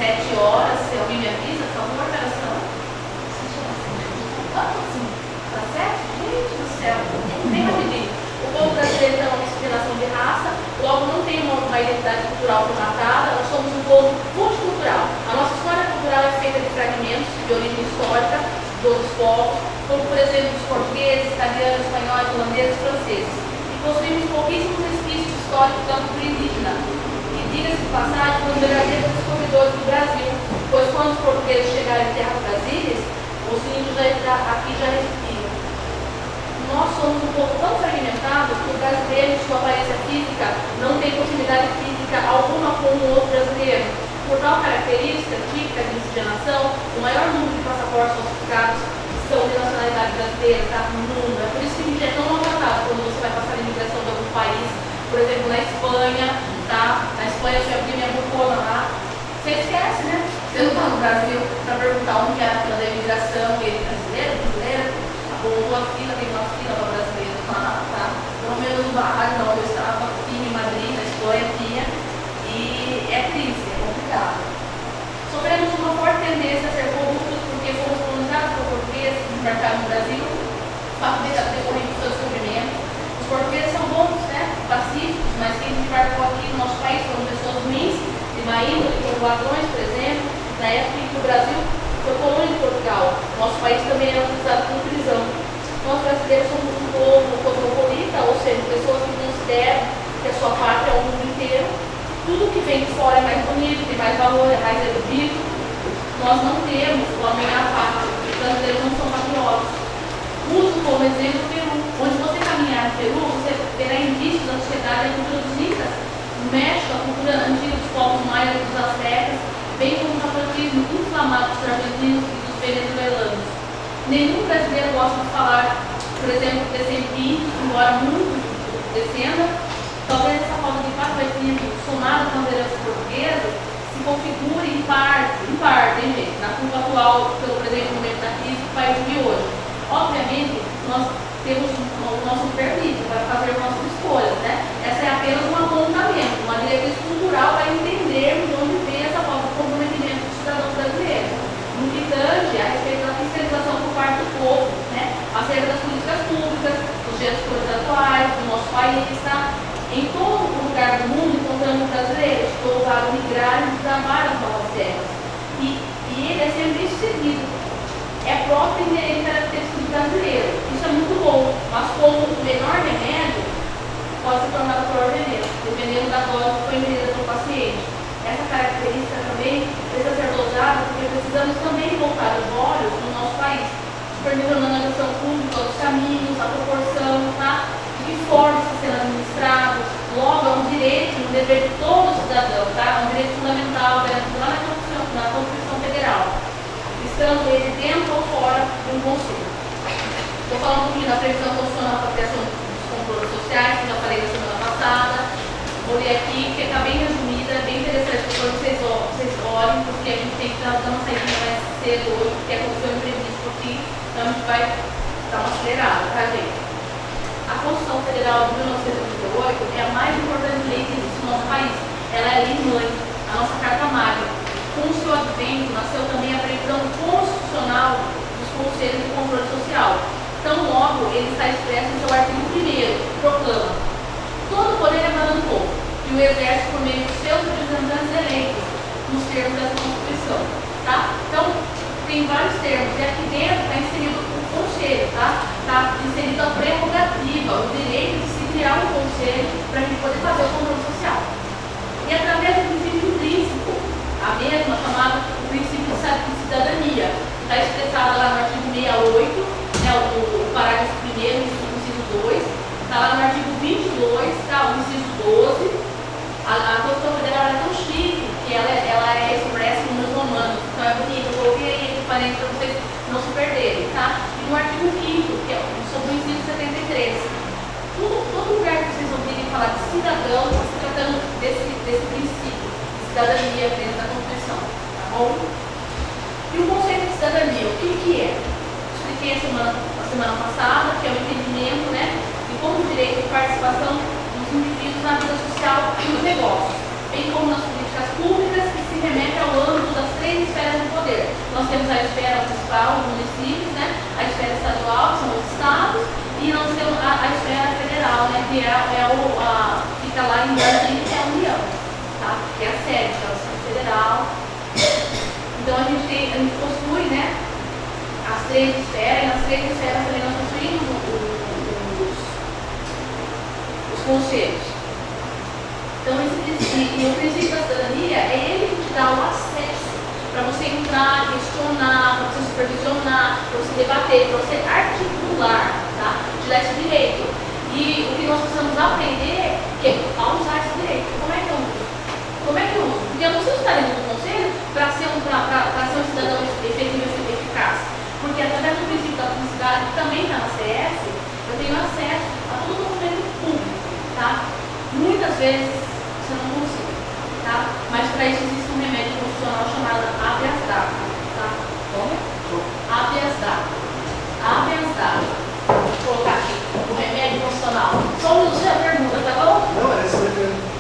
7 horas, se alguém me avisa, por favor, operação. Tá certo? Gente do céu, bem rapidinho. O povo brasileiro tem uma miscigenação de raça, logo não tem uma identidade cultural formatada, nós somos um povo multicultural. A nossa história cultural é feita de fragmentos de origem histórica de outros povos, como por exemplo os portugueses, italianos, espanhóis, holandeses, franceses. E possuímos pouquíssimos resquícios históricos da cultura indígena. E diga-se de passagem, foi um verdadeiro descobridores do Brasil, pois quando os portugueses chegaram em terras brasílias, os índios aqui já existiam. Nós somos um povo tão fragmentado que o brasileiro, em sua aparência física, não tem proximidade física alguma com o outro brasileiro. Por tal característica típica de miscigenação, o maior número de passaportes falsificados são de nacionalidade brasileira, tá? No mundo. É por isso que é tão maltratado quando você vai passar a imigração de algum país, por exemplo, na Espanha, tá? Na Espanha, você abrir minha burcona lá, você esquece, né? Você não está no Brasil para perguntar onde era a fila da imigração, e ele brasileiro, ou a fila, tem uma fila para brasileiro lá, tá? Pelo menos no barragem, não, eu estava aqui em Madrid, na Espanha, tinha, e é triste, é complicado. Sofremos uma forte tendência a ser corruptos porque fomos colonizados por portugueses que embarcaram no Brasil, fato decorrente do seu descobrimento. Os portugueses são bons, né? Pacíficos, mas quem embarcou aqui no nosso país foram pessoas ruins, de má índole, como ladrões, por exemplo, na época em que o Brasil foi colônia de Portugal. Nosso país também era utilizado como prisão. Nós brasileiros somos um povo cosmopolita, ou seja, pessoas que consideram que a sua pátria é o mundo inteiro. Tudo que vem de fora é mais bonito, tem mais valor, é mais erudito. Nós não temos o amor à pátria, os brasileiros não são patriotas. Uso como exemplo o Peru. Onde você caminhar no Peru, você terá indícios da sociedade e da cultura dos incas. No México, a cultura antiga dos povos maias e dos aztecas, bem como o patriotismo inflamado dos argentinos e dos venezuelanos. Nenhum brasileiro gosta de falar, por exemplo, descendente índio, embora muito descenda. Talvez essa falta de patriotismo, somada com as heranças portuguesas, se configure em parte, gente, na culpa atual, pelo presente momento da crise do país de hoje. Obviamente, nós temos o nosso permite para fazer nossas escolhas, né? Essa é apenas um apontamento, uma diretriz cultural para entendermos de onde vem essa falta de comprometimento dos cidadãos brasileiros. No que tange a respeito da fiscalização por parte do povo, né? Acerca das políticas públicas, dos gestores atuais, do nosso país, tá? Em todo lugar do mundo encontramos brasileiros que ousaram migrar e desbravar as novas terras. E ele é sempre isso seguido. É próprio e característico do brasileiro. Isso é muito bom, mas como o menor remédio pode se tornar o pior veneno, dependendo da dose que foi medida pelo paciente. Essa característica também precisa ser dosada porque precisamos também voltar os olhos no nosso país, supervisionando a gestão pública, os caminhos, a proporção, tá? De que forma está sendo administrado. Logo, é um direito, um dever de todo cidadão, tá? É um direito fundamental, garantido lá na Constituição Federal, estando ele dentro ou fora de um conselho. Estou falando um pouquinho da previsão constitucional para a criação dos controles sociais, que já falei na semana passada. Vou ler aqui, que está bem resumida, é bem interessante, depois vocês olhem, porque a gente tem que dar uma saída mais cedo hoje, porque aconteceu um imprevisto aqui, então a gente vai dar uma acelerada, tá, gente? A Constituição Federal de 1988 é a mais importante lei que existe no nosso país. Ela é a lei mãe, a nossa carta magna. Com o seu advento, nasceu também a previsão constitucional dos conselhos de controle social. Tão logo, ele está expresso em seu artigo 1º, que proclama: todo poder emana do povo, e o exerce por meio dos seus representantes eleitos, nos termos dessa Constituição. Tá? Então, tem vários termos, e aqui dentro está inserido o conselho, tá? Está inserido a prerrogativa, o direito de se criar um conselho para a gente poder fazer o controle social. E através do princípio intrínseco, a mesma chamada o princípio de cidadania, que está expressada lá no artigo 68, né, o parágrafo 1º, inciso 2, está lá no artigo 22, tá, o inciso 12. A Constituição Federal é tão chique que ela é expressa em números romanos, então é bonito. Eu coloquei aí entre parênteses para vocês não se perderem, tá? E no artigo 5º, que é sobre o inciso 73. Todo lugar que vocês ouvirem falar de cidadão, está se tratando desse princípio de cidadania dentro da Constituição, tá bom? E o conceito de cidadania, o que é? Expliquei na semana passada, que é o entendimento, né, de como o direito de participação dos indivíduos na vida social e nos negócios, bem como nas políticas públicas, que se remete ao âmbito das 3 esferas do poder. Nós temos a esfera municipal, os municípios, né, a esfera estadual, que são os estados, e nós temos a esfera federal, né, que fica lá em Brasília, que é a União, tá? Que é a sede, que é o Centro Federal. Então a gente possui, né, as 3 esferas, e nas 3 esferas também nós possuímos conselhos. Então, e o princípio da cidadania é ele que te dá o acesso para você entrar, questionar, para você supervisionar, para você debater, para você articular, tá? Te dá esse direito. E o que nós precisamos aprender é a usar esse direito. Como é que eu uso? Como é que eu uso? Porque eu não preciso estar dentro do conselho para ser um cidadão efetivo e eficaz. Porque através do princípio da publicidade, que também está na CS, eu tenho acesso a todo documento público, tá? Muitas vezes você não consegue, tá? Mas para isso existe um remédio constitucional chamado habeas data, tá? Como? Habeas data. Habeas data. Vou colocar aqui o remédio constitucional. Só um minuto a pergunta, tá bom? Não, essa é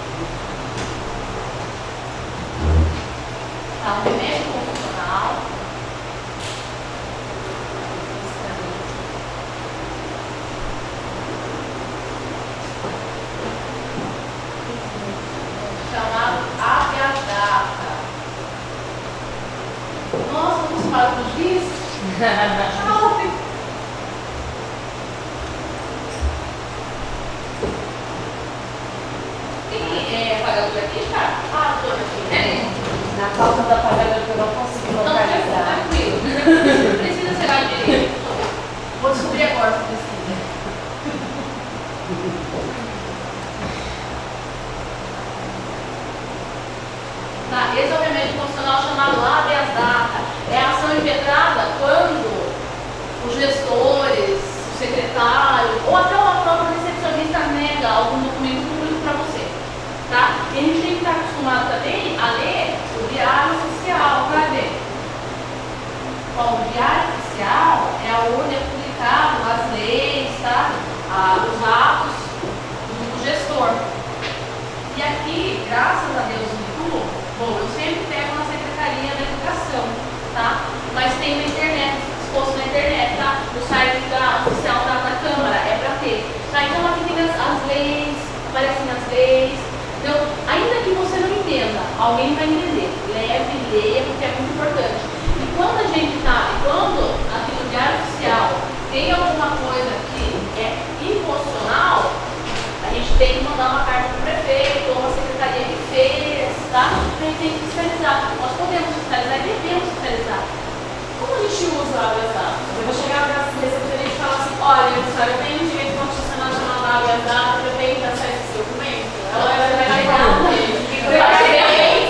Tá, um remédio constitucional. Chamado habeas data. Nossa, vamos falar com o juiz? Tchau. Quem é pagador aqui, cara? Ah, tô aqui. Na falta da pagadora que eu não consigo Não, localizar. tranquilo. Não precisa ser lá direito. Vou descobrir agora se precisa. Tá, esse é o remédio constitucional chamado habeas data. É a ação impetrada quando os gestores, o secretário ou até a própria recepcionista nega algum documento público para você. Tá? E a gente tem que estar acostumado também a ler o diário oficial, para ver. Bom, o diário oficial é onde é publicado as leis, tá? Os atos do gestor. E aqui, graças a Deus, bom, eu sempre pego na Secretaria da Educação, tá? Mas tem na internet, exposto na internet, tá? No site oficial da Câmara, é para ter. Tá? Então aqui tem as leis, aparecem as leis. Então, ainda que você não entenda, alguém vai entender. Leve, leia, porque é muito importante. E quando a gente quando aqui no Diário Oficial tem alguma coisa que é inconstitucional, a gente tem que mandar uma carta para o prefeito ou uma secretaria que fez, tá? A gente tem que fiscalizar. Nós podemos fiscalizar e devemos fiscalizar. Como a gente usa a habeas data? Eu vou chegar para a recepcionista e falar assim, olha, eu tenho um direito constitucional chamado habeas data, eu tenho acesso a esse documento. Ela vai dar um jeito.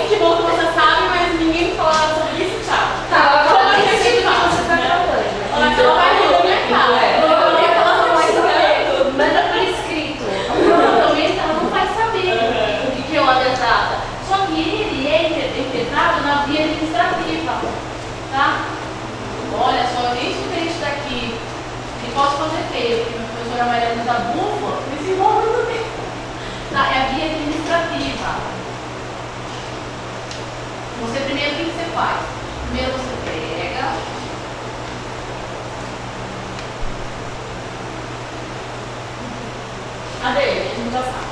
Que bom que você sabe, mas ninguém me falava sobre isso, tchau. Tá, Como agora que eu a sei gente do que fala? você está falando. Ela vai rir da minha cara. Manda por escrito. Provavelmente ela não vai saber o que é o habeas data. Só que ele é impetrado na via administrativa, tá? Olha só, eu nem estudei isso daqui. E posso fazer feio, porque minha professora Maria Luísa Bufa me desenvolve muito bem. Tá? É a via administrativa. Você primeiro, o que você faz? Primeiro você pega. Cadê ele? A gente já sabe.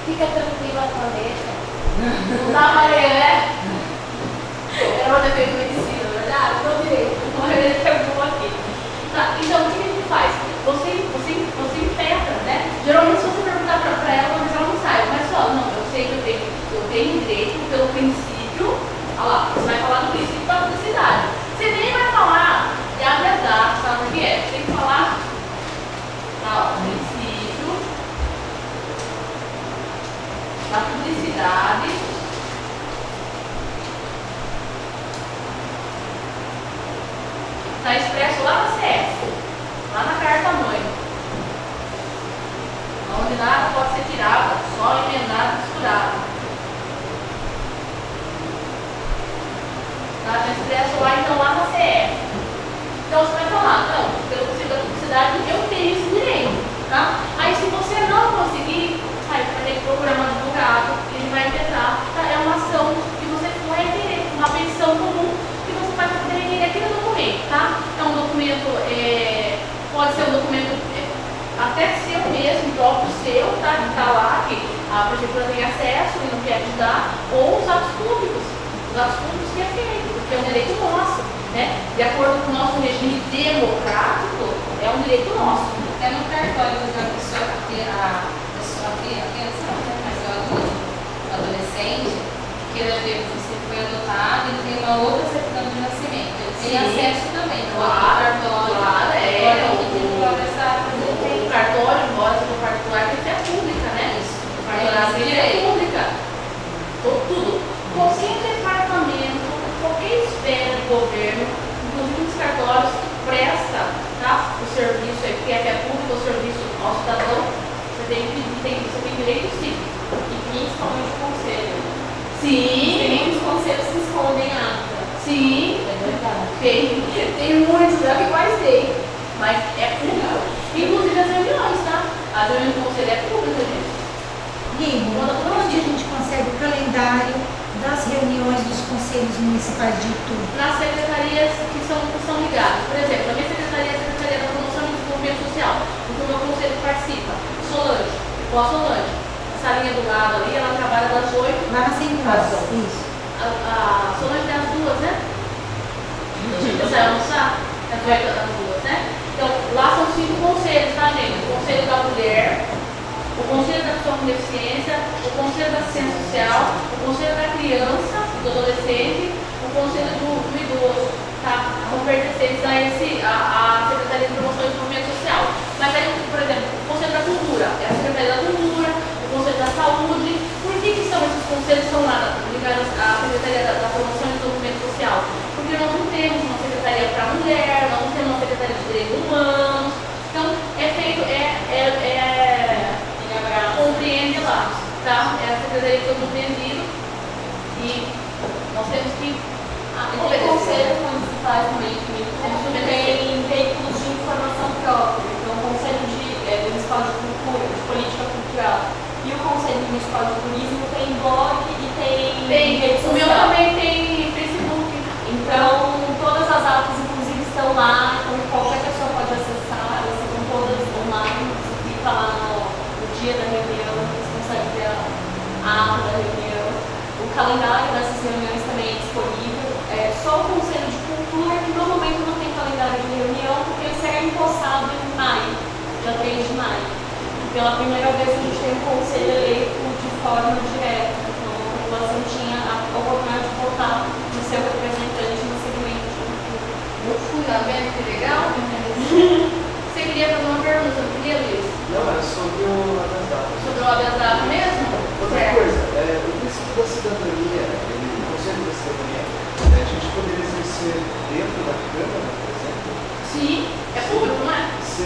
Fica tranquila com a letra. Não tá Maria, né? Era uma defesa de medicina, verdade? Não direito. Uma remédio que é bom aqui. Tá, então, o que a gente faz? Você impetra, né? Geralmente, se você perguntar pra ela, talvez ela não saiba. Mas só, não, eu sei que eu tenho direito pelo princípio. Olha lá, você vai falar do princípio da publicidade. Você nem vai falar de habeas data, sabe o que é? Você tem que falar, tá, ó, princípio da publicidade. Está expresso lá na CS, lá na carta-mãe. Onde nada pode ser tirado, só emendado e costurado. Está expresso lá, então, lá na CS. Então você vai falar, não, pelo princípio da publicidade, eu tenho esse direito, tá? Aí se você não conseguir, aí você vai ter que procurar um advogado, ele vai impetrar, tá? É uma ação que você vai ter, uma petição comum que você vai poder requerer aqui no documento, tá? É um documento, pode ser um documento até seu mesmo, próprio seu, tá? Que tá lá, que a prefeitura tem acesso e não quer te dar, ou os atos públicos que é feito, porque é um direito nosso, né? De acordo com o nosso regime democrático, é um direito nosso. Até no obrigatório da pessoa ter a criança, mas o adolescente, queira ver se ele foi adotado, ele tem uma outra certidão de nascimento. Ele tem acesso também, então Claro, o cartório. claro, Não tem o cartório, embora seja particular, tem que ser pública, né? isso. O cartório tem que ser pública. Tudo. Qualquer departamento, qualquer esfera de governo, inclusive os cartórios, presta, tá, o serviço aí, porque é público, o serviço ao cidadão, você tem direito cívico. E principalmente o conselho. Sim. Tem muitos conselhos que escondem a ata. Sim. É verdade. Tem muitos, é o que mais tem. Mas é público. Inclusive as reuniões, tá? As reuniões do conselho é pública, gente. Lívia, onde a gente consegue o calendário das reuniões dos conselhos municipais de Itu? Nas secretarias que são ligadas. Por exemplo, a minha secretaria é a Secretaria da Promoção e Desenvolvimento Social, em que o meu conselho participa. Solange, a Solange, essa linha do lado ali, ela trabalha das 8. Lá na Central. Isso. A Solange tem as 2, né? Você vai almoçar? As 8 das 2, né? Então, lá são 5 conselhos, tá, gente? O Conselho da Mulher, o Conselho da Pessoa com Deficiência, o Conselho da Assistência Social, o Conselho da Criança, do Adolescente, o Conselho do Idoso, tá? São pertencentes a Secretaria de Promoção e Desenvolvimento Social. Mas aí, por exemplo, o Conselho da Cultura, é a Secretaria da Cultura, o Conselho da Saúde. Por que são esses conselhos que são lá ligados à Secretaria da Promoção e Desenvolvimento Social? Porque nós não temos uma Secretaria para a Mulher, nós não temos uma Secretaria de Direitos Humanos. Então, é feito, compreende lá, tá? É a secretaria que foi compreendido e nós temos que Tem conselhos municipais também que tem veículos de informação própria. Então, o Conselho Municipal de Cultura, de Política Cultural, e o Conselho Municipal de Turismo tem blog e tem rede o meu social. também tem Facebook. Então, todas as atas, inclusive, estão lá, então qualquer pessoa pode acessar, elas estão todas online, você clica lá no dia da reunião, você consegue ver a ata da reunião. O calendário dessas reuniões também é disponível. Só o Conselho de Cultura, que no momento não tem calendário de reunião, porque ele será empossado em maio, dia 3 de maio. Pela primeira vez a gente tem um conselho eleito de forma direta, então a população tinha a oportunidade de votar no seu representante no segmento de cultura. Eu fui lá vendo que legal. Você queria fazer uma pergunta, não queria, Luiz? Não, é sobre o habeas data. Sobre o habeas data mesmo? Outra Certo. coisa, o princípio da cidadania, o conselho da cidadania, a gente poderia exercer dentro da Câmara, por exemplo, Sim, é público, não é? se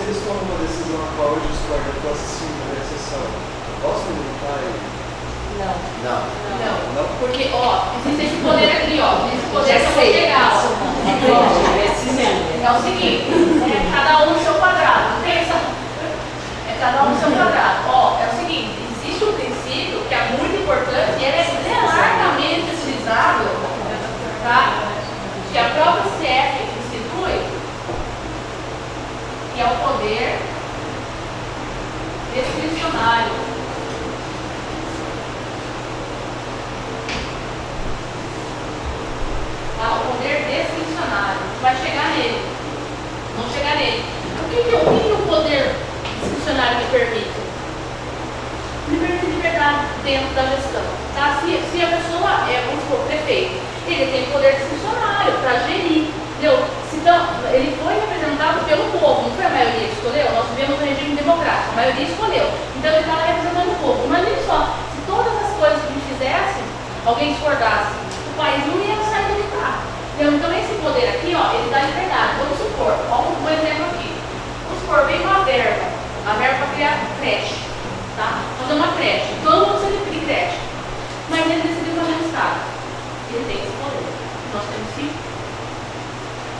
eles tomam uma decisão a qual eu discordo, eu estou assistindo a exceção, posso me juntar e... Não. Não. Não. Porque, ó, existe esse poder aqui, ó. Esse poder que eu vou pegar, ó. É o seguinte, é cada um no seu quadrado. Não tem essa. É cada um no seu quadrado. Ó, é o seguinte, existe um princípio que é muito importante e ele é largamente utilizado, tá? Que a própria CF institui, que é o poder discricionário. Tá? O poder discricionário. Vai chegar nele. Não chegar nele. O que o poder discricionário me permite? Me permite liberdade dentro da gestão. Tá? Se a pessoa vamos supor, prefeito, ele tem poder discricionário para gerir. Entendeu? Então, ele foi representado pelo povo, não foi a maioria que escolheu? Nós vivemos um regime democrático, a maioria escolheu. Então ele estava representando o povo. Imagine só, se todas as coisas que ele fizesse, alguém discordasse, o país não ia sair do que está. Então esse poder aqui, ó, ele dá liberdade. Vamos supor, ó, um exemplo aqui. Vamos supor, vem uma verba, a verba para criar creche, tá? Fazer uma creche. Todo mundo precisa de creche. Mas ele decidiu fazer um estado. Ele tem esse poder. Nós temos que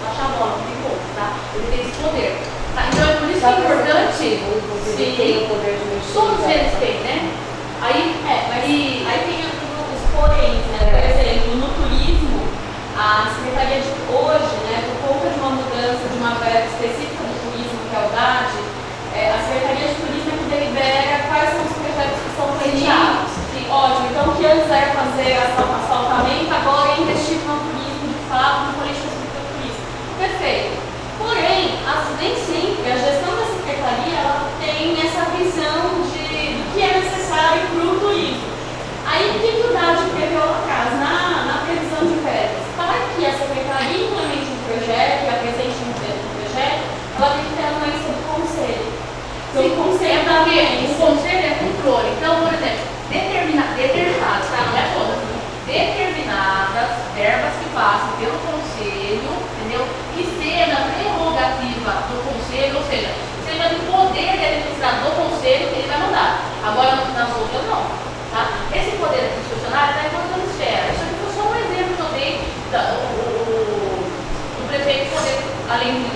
baixar a bola, não tem como, tá? Ele tem esse poder. Tá? Então é por isso que é importante. Ele tem o poder de mexer. Todos eles têm, né? Aí Aí tem os poréns, né? Por exemplo, no turismo, a Secretaria de hoje, né, por conta de uma mudança de uma verba específica do turismo, que é o DAD, a Secretaria de Turismo é que delibera quais são os projetos que são pleiteados. Ótimo, então o que antes era fazer asfaltamento, agora é investir no turismo de fato, na política pública do turismo. Perfeito. Porém, nem sempre a gestão da Secretaria Porque o conselho é controle. Então, por exemplo, determinadas, tá? Não é todas, determinadas verbas que passem pelo conselho, entendeu? Que seja prerrogativa do conselho, ou seja, seja do poder de administrar do conselho, ele vai mandar. Agora, nas outras, não. Tá? Esse poder discricionário está em quantas esferas? Isso aqui foi só um exemplo que eu dei do prefeito poder, além de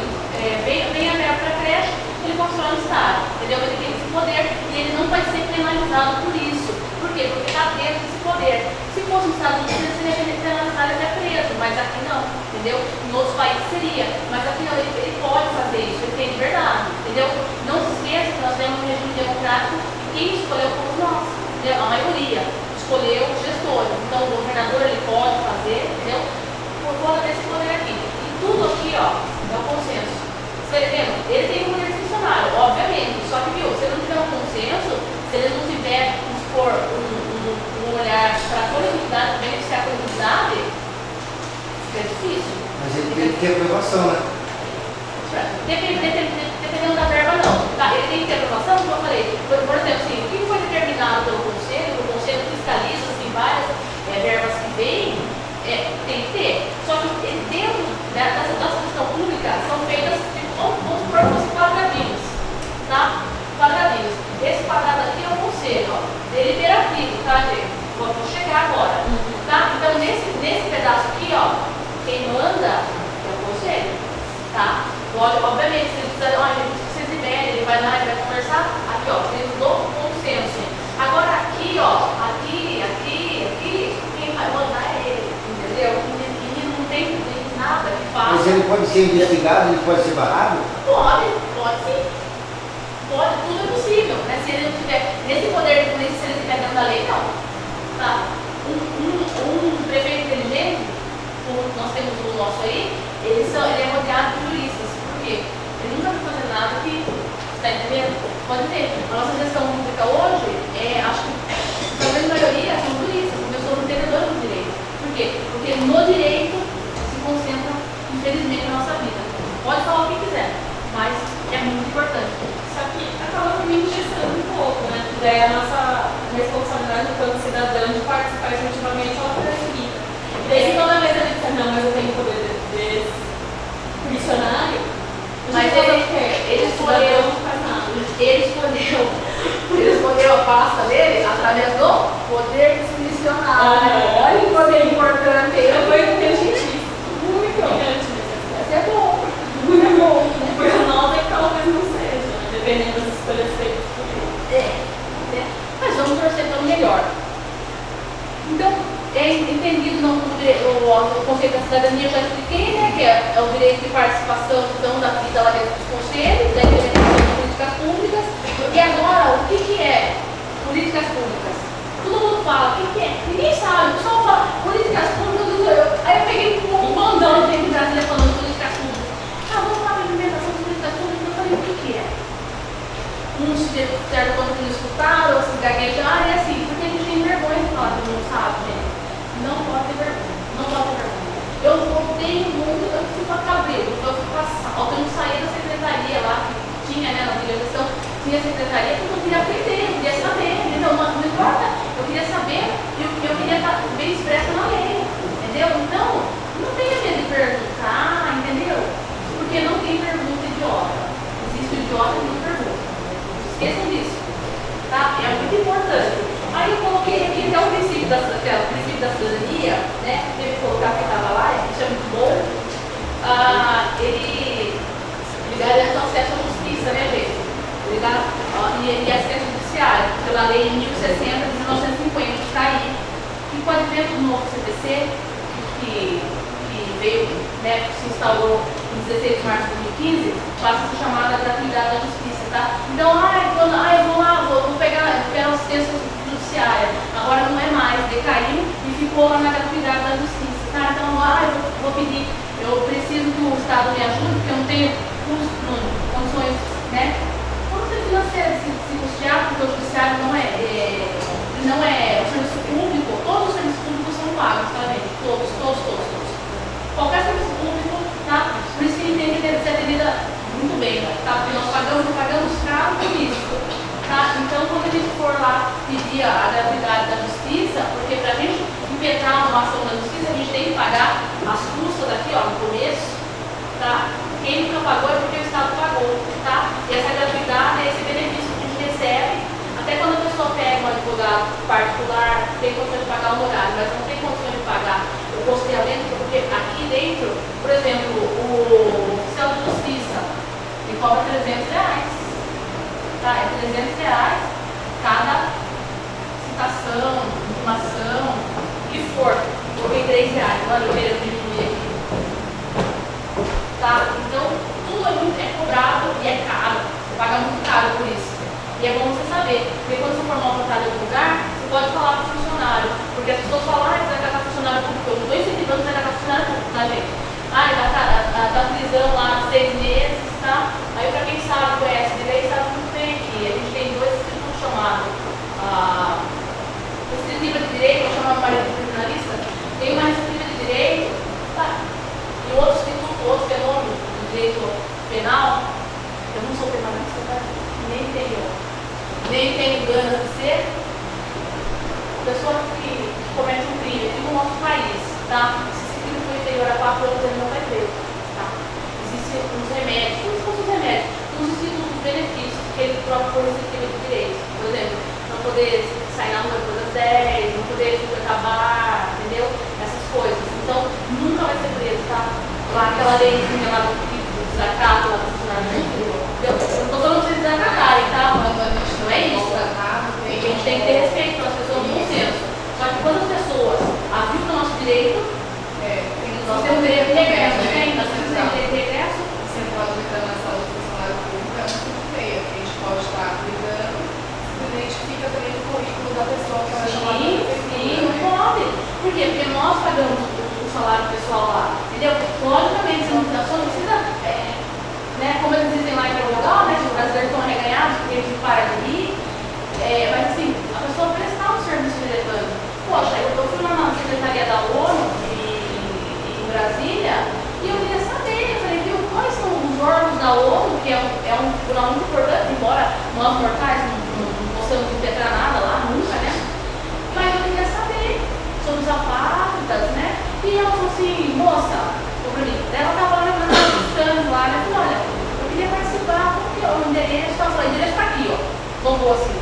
bem aberto para a creche, ele constrói um estádio, entendeu? Ele tem esse poder e ele não vai ser penalizado por isso. Por quê? Porque está dentro desse poder. Se fosse um Estado Unido, ele seria penalizado até preso, mas aqui não, entendeu? Em outros países seria, mas aqui não, ele pode fazer isso, ele tem liberdade, entendeu? Não se esqueça que nós temos um regime democrático e quem escolheu fomos nós, entendeu? A maioria escolheu os gestores, então o governador ele pode fazer, entendeu? Por conta desse poder aqui. E tudo aqui, ó, é o consenso. Você entendeu? Ele tem um poder discricionário, obviamente, só que, viu, se ele não tiver um consenso, se ele não tiver, vamos supor, um olhar para a coletividade, beneficiar a coletividade, é difícil. Mas ele tem que ter aprovação, né? Dependendo da verba, não. Tá, ele tem que ter aprovação, como eu falei. Por exemplo, assim, o que foi determinado pelo conselho, o conselho fiscaliza, assim, várias verbas que vêm, tem que ter. Só que dentro dessa gestão pública são feitas, tipo, vamos supor que fossem quadradinhos, tá? Quadradinhos. Esse quadrado aqui é o conselho, ó, deliberativo, tá, gente? Vou chegar agora, tá? Então, nesse pedaço aqui, ó, quem manda é o conselho, tá? Obviamente, se ele precisa, a gente precisa de média, ele vai lá, ele vai conversar, aqui, ó, dentro do consenso. Agora, aqui, ó, aqui, quem vai mandar é ele, entendeu? E não tem nada que faça. Mas ele pode ser investigado, ele pode ser barrado? Pode sim. Pode, tudo é possível, né? Se ele não tiver, nesse poder de polícia, se ele estiver dentro da lei, não. Tá? Um prefeito inteligente, como nós temos o nosso aí, ele é rodeado por juristas. Por quê? Ele nunca vai fazer nada que, está entendendo? Pode ver. A nossa gestão pública hoje, acho que a grande maioria são juristas, pessoas entendedoras do direito. Por quê? Porque no direito se concentra, infelizmente, a nossa vida. Pode falar o que quiser, mas é muito importante. Só que acaba também engessando um pouco, né? Porque daí a nossa responsabilidade enquanto cidadã de participar efetivamente ela fica definida. E daí se toda vez a gente diz, não, mas eu tenho poder discricionário, Mas ele escolheu, não faz nada. ele escolheu a pasta dele através do poder discricionário. Olha que poder importante. Eu fui inteligente. Muito. Isso é bom. Muito bom. Porque nós é que talvez não seja, né? Dependendo das escolhas feitas por ele. Mas vamos torcer pelo melhor. Então, é entendido não, o conceito da cidadania, eu já expliquei, né? Que é o direito de participação então, da vida lá dentro dos conselhos, da implementação de políticas públicas. E agora, o que é políticas públicas? Todo mundo fala, o que é? Ninguém sabe, o pessoal fala políticas públicas. Aí eu peguei um mandão de Brasília falando de políticas públicas. Vamos falar de implementação de políticas públicas, eu falei, o que é? Uns certo quando não escutaram, outros gaguejaram, e assim, porque a gente tem vergonha de falar que não sabe, gente. Não pode ter vergonha, não pode ter vergonha. Eu voltei muito, eu fui para Cabreiro, eu fui para Salto, eu não saí da secretaria lá, que tinha, né, na antiga gestão, tinha secretaria, porque eu queria aprender, eu queria saber, entendeu? Não importa, eu queria saber e eu queria estar bem expresso na lei, entendeu? Então, não tenha medo de perguntar, entendeu? Porque não tem pergunta idiota. Existe idiota e não pergunta. Esqueçam disso, tá? É muito importante. Aí eu coloquei aqui até o princípio da cidadania, né? Teve que colocar que estava lá, isso é muito bom. Ele garante acesso à justiça, né, gente? E acesso judiciário, pela lei 1060 de 1950, que está aí. E com o advento do novo CPC, que veio, né, se instaurou em 16 de março de 2015, passa a ser chamada gratuidade da justiça, tá? Então, eu vou lá, vou pegar assistência judiciária. Agora não é mais, decaiu e ficou lá na gratuidade da justiça, tá? Então, eu vou pedir, eu preciso que o Estado me ajude, porque eu não tenho condições, né? Condições financeiras de se custear, porque o judiciário não é o serviço público, todos os serviços públicos são pagos, tá, gente? Todos. Qualquer serviço público, tá? Por isso que ele tem que ser atendida muito bem, tá? Porque nós pagamos caro por isso, tá? gente for lá pedir a gratuidade da justiça, porque para a gente impetrar uma ação da justiça, a gente tem que pagar as custas aqui, ó, no começo, tá? Quem nunca pagou é porque o Estado pagou, tá? E essa gratuidade é esse benefício que a gente recebe, até quando a pessoa pega um advogado particular, tem condição de pagar o honorário, mas não tem condição de pagar o custeamento, porque aqui dentro, por exemplo, o oficial de justiça, ele cobra R$300. Tá, é R$300 cada citação, intimação, o que for. Coloquei R$3, olha, eu quero diminuir aqui. Tá? Então, tudo é cobrado e é caro. Você paga muito caro por isso. E é bom você saber, porque quando você for maltratado em algum lugar, você pode falar para o funcionário. Porque as pessoas falam, você vai catar funcionário público. Eu não estou incentivando você a catar funcionário público, tá, gente? Tá prisão lá 6 meses, tá? Aí, para quem sabe, conhece direito, sabe muito bem que a gente tem 2 institutos chamados restritiva de direito, vou chamar Maria de criminalista, tem uma restritiva de direito, tá? E outro instituto, outro fenômeno de direito penal, eu não sou penalista, tá? Nem tenho ganas de ser, a pessoa que comete um crime aqui no nosso país, tá? Se esse crime for inferior a 4 anos, ele não vai preso, tá? Existem uns remédios, como se fossem os remédios, uns institutos benefícios que ele próprio for restritiva de direito. Por exemplo, não poder sair na rua depois das 10, não poder frequentar bar, entendeu? Essas coisas. Então, nunca vai ser preso, tá? Lá aquela leizinha lá do desacato, lá do funcionário público. Eu não estou falando pra vocês desacatarem, tá? Não é isso. A gente tem que ter respeito pelas pessoas no bom senso. Só que quando as pessoas aviam o nosso direito, nós temos direito de regresso, não tem? Nós temos direito de regresso. Você pode lidar na saúde do funcionário público, é muito feio. A gente pode estar lidando, simplesmente fica também no currículo da pessoa que vai chamar de Sim, não pode. Por quê? Porque nós pagamos o salário pessoal lá, entendeu? Logicamente, se não precisa, né, como eles dizem lá em Portugal, né, que os brasileiros estão arreganhados porque eles não param de rir, mas assim, a pessoa prestar um serviço diretando. Poxa, eu fui lá na Secretaria da ONU em Brasília e eu queria saber, eu falei, viu, quais são os órgãos da ONU, que é um tribunal muito importante, embora nós mortais não possamos impetrar nada lá, nunca, né? Mas eu queria saber sobre os apátridas, né? E ela falou assim, moça, pra mim, ela estava lá buscando lá, né? Falei, olha, eu queria participar, porque o endereço, ela falou, o endereço está aqui, ó, bombou assim.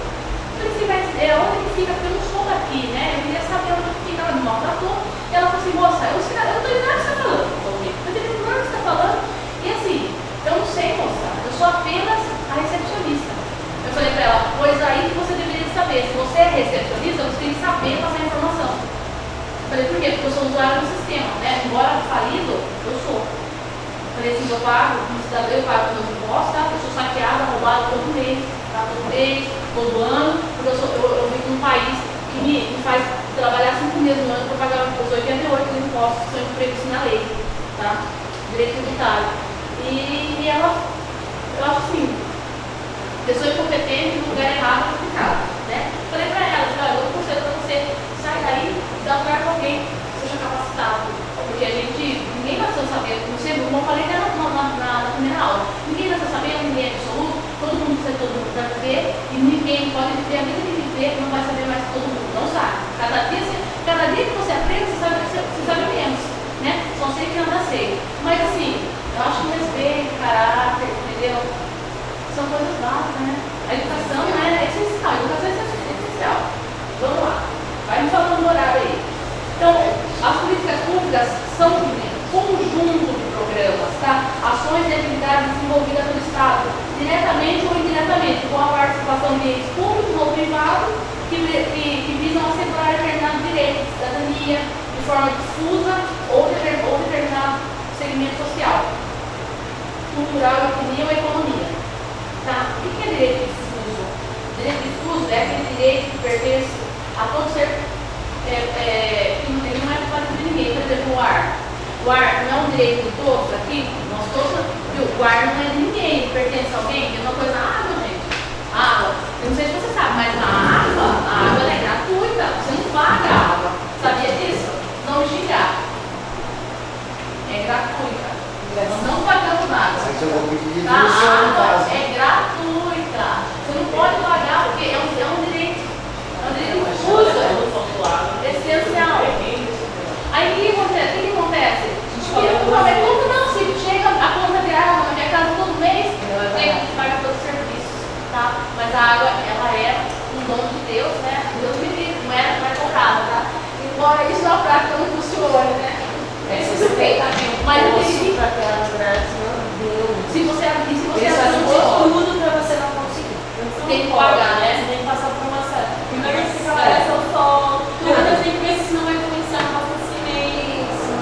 Eu falei assim, onde que fica? Porque eu não sou daqui, né? Eu queria saber onde que fica, ela me maltratou. E ela falou assim, moça, eu não estou entendendo o que você está falando. Eu não estou entendendo o que você está falando. E assim, eu não sei, moça, eu sou apenas a recepcionista. Eu falei para ela, pois aí que você deveria saber, se você é recepcionista, você tem que saber passar a informação. Eu falei, por quê? Porque eu sou usuário do sistema, né? Embora falido, eu sou. Eu falei assim, eu pago, como cidadão, eu pago meus impostos, tá? Eu sou saqueada, roubada todo mês, tá? Todo mês, todo ano, porque eu vivo num país que me faz trabalhar 5 meses no ano para pagar os 88 impostos que são previstos na lei, tá? Direito tributário. E ela, eu acho assim, pessoa incompetente no lugar errado complicado, né? Falei pra ela, olha, eu dou conselho pra você, sai daí e dá lugar pra alguém que seja capacitado. Porque ninguém vai saber, como eu falei até na primeira aula, ninguém vai saber, ninguém é absoluto, todo mundo precisa, todo mundo vai viver, e ninguém pode viver a vida de viver, não vai saber mais que todo mundo, não sabe. Cada dia que você aprende, você sabe menos, né? Só sei que anda cedo. Mas assim, eu acho que respeito, caráter, entendeu? São coisas básicas, né? A educação é essencial, a educação é essencial. Vamos lá, vai me falando do horário aí. Então, as políticas públicas são um conjunto de programas, tá? Ações e atividades desenvolvidas pelo Estado, diretamente ou indiretamente, com a participação de entes públicos ou privados que visam assegurar determinado direito de cidadania de forma difusa ou determinado segmento social, cultural, etnia ou economia. Tá? O que é direito difuso? Direito difuso é aquele direito que pertence a todo ser que não é para de ninguém. Por exemplo, o ar. O ar não é um direito de todos aqui? Nós todos, viu? O ar não é de ninguém, pertence a alguém. É uma coisa, água, gente. Água. Eu não sei se você sabe, mas a água é gratuita. Você não paga a água. Sabia disso? Não me xingar. É gratuita. Nós não pagamos nada. Mas eu vou pedir A água caso. é gratuita. Você não pode pagar, porque é um direito você Eles fazem de assinou, tudo pra você não conseguir. Tem que pagar, né? Você tem que passar por uma série. Primeiro você tem que avaliar seu solo, tudo tem que ver se não vai influenciar no abastecimento.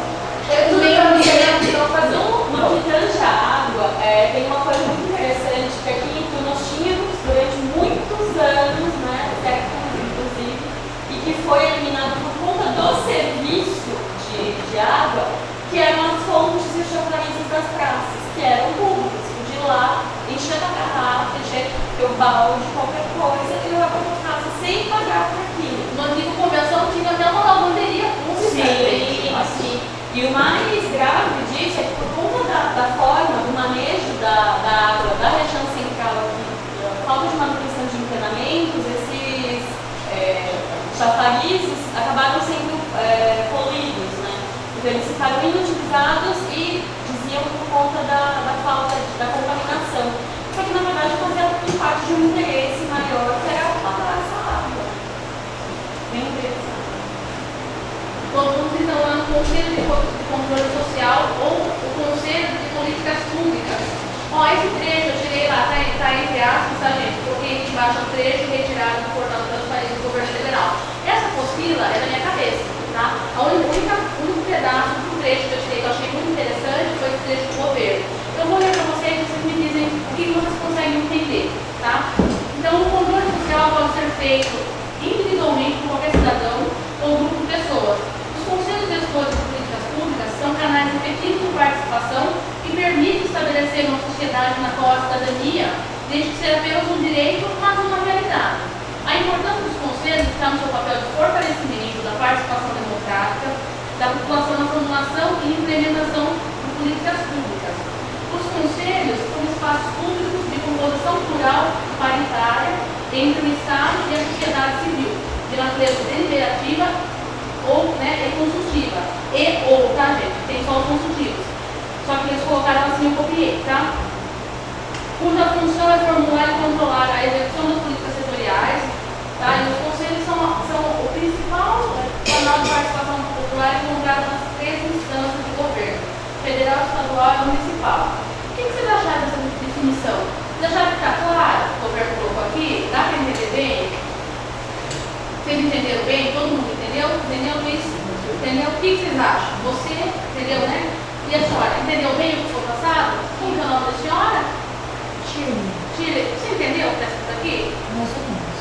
Eu também não fazer. No que tange a água, tem uma coisa muito interessante que aqui em Itu nós tínhamos durante muitos anos, né, séculos inclusive, e que foi eliminado por conta do serviço de água, que eram as fontes e os chafarizes das praças, que eram públicos. Podia ir lá, encher a garrafa, encher o balde, qualquer coisa, e levar para casa sem pagar por aquilo. no antigo convenção tinha até uma lavanderia pública. Sim. E o mais grave disso é que por conta da forma, do manejo da água da região central aqui, da falta de manutenção de encanamentos, esses chafarizes acabaram sendo poluídos, né? Então eles ficaram inutilizados e diziam por conta da falta da contaminação. Só que na verdade fazia parte de um interesse maior que era tratar essa água. Bem interessante. Vamos então lá no Conselho de Controle Social ou o Conselho de Políticas Públicas. Ó, esse trecho eu tirei lá, tá entre aspas, tá gente? Coloquei aqui embaixo o trecho retirado do portal de transparência do governo federal. Essa apostila é da minha cabeça, tá? O único pedaço do trecho que eu tirei que eu achei muito interessante foi esse trecho do governo. Eu vou ler para vocês e vocês me dizem o que vocês conseguem entender, tá? Então, o controle social pode ser feito individualmente por qualquer cidadão ou grupo de pessoas. Os conselhos gestores de políticas públicas são canais efetivos de participação que permitem estabelecer uma sociedade na qual a cidadania deixe de ser apenas um direito, mas uma realidade. A importância dos conselhos está no seu papel de fortalecimento da participação democrática da população na formulação e implementação de políticas públicas. Os conselhos são espaços públicos de composição plural e paritária entre o Estado e a sociedade civil, de natureza deliberativa ou e consultiva. Tá, gente? Tem só os consultivos. Só que eles colocaram assim, eu copiei, tá? Cuja função é formular e controlar a execução das políticas setoriais, tá? E os conselhos são o principal canal de participação popular encontrado nas três instâncias de governo: federal, estadual e municipal. O que vocês acharam dessa definição? Vocês acharam que está claro? O governo colocou aqui? Dá para entender bem? Vocês entenderam bem? Todo mundo entendeu? Entendeu, Luiz? Entendeu? O que vocês acham? Você entendeu, né? E a senhora, entendeu bem o que foi passado? Como que é o nome da senhora? Chile. Você entendeu o que está escrito aqui? Mais ou menos.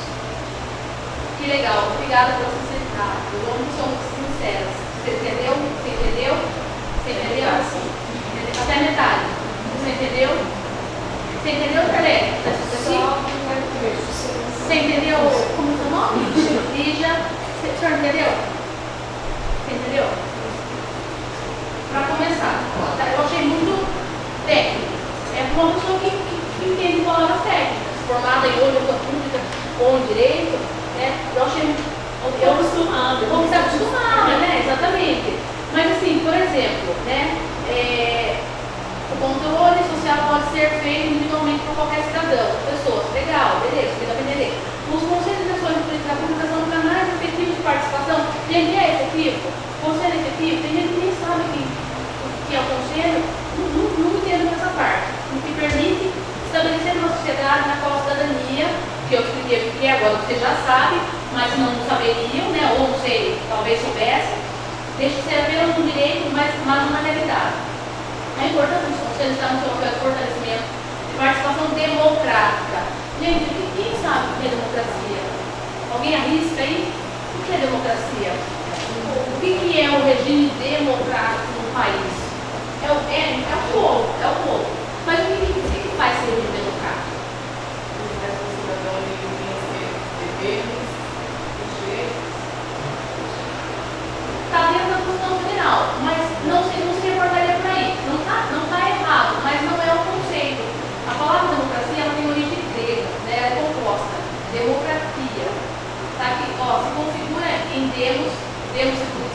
Que legal. Obrigada pela sinceridade. Os homens são sinceros. Você entendeu? Você entendeu? Você entendeu? Até a metade. Você entendeu? Você entendeu, Pelé? Você entendeu como é o seu nome? Lígia. O senhor entendeu? Você entendeu? Para começar, eu achei muito técnico. É uma pessoa que entende palavras técnicas, formada em outra pública ou em direito, né? Eu achei muito. Eu acostumada. Como está acostumada, né? Exatamente. Mas assim, por exemplo, né? O controle social pode ser feito individualmente por qualquer cidadão, pessoas. Legal, beleza, você deve entender. Os conselhos de ações de política pública são canais efetivos de participação. Gente, é efetivo? Conselho é efetivo? Tem gente que nem sabe que é o conselho, não entendo essa parte. O que permite estabelecer uma sociedade na qual a cidadania, que eu expliquei o que é agora, você já sabe, mas não saberiam, né? Ou não sei, talvez soubesse, deixa de ser apenas um direito, mas uma realidade. A importância dos conselhos está no seu papel de fortalecimento de participação democrática. Gente, quem sabe o que é democracia? Alguém arrisca aí? O que é democracia? O que é o regime democrático no país? É o povo. Mas o que faz ser regime democrático? Está dentro da Constituição Federal, mas não se reportaria por aí. Não tá errado, mas não é o conceito. A palavra democracia ela tem origem grega, né? Ela é composta. Democracia. Tá aqui, ó, se configura em demos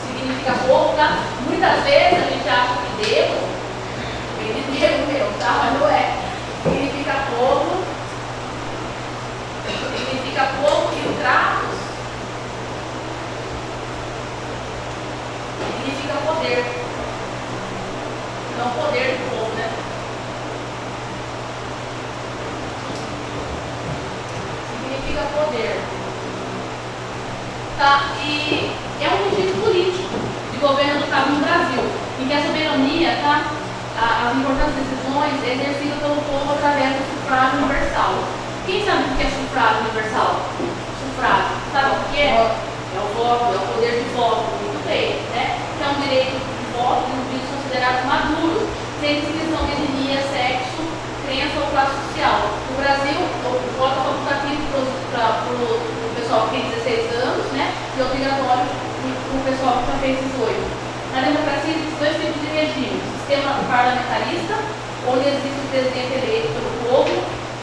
significa povo, tá? Muitas vezes a gente acha que demos, vem de Deus poder. Tá? E é um regime político de governo adotado no Brasil, em que a soberania, tá? As importantes decisões é exercida pelo povo através do sufrágio universal. Quem sabe o que é sufrágio universal? Sufrágio. Sabe o que é? É o voto, é o poder de voto. Muito bem, né? Que é um direito de voto de indivíduos considerados maduros, sem distinção de etnia, sexo, crença ou classe social. No Brasil, o voto é facultativo para o pessoal que tem 16 anos, né? E obrigatório para o pessoal que já fez 18. Na democracia existem dois tipos de regime: o sistema parlamentarista, onde existe o presidente eleito pelo povo,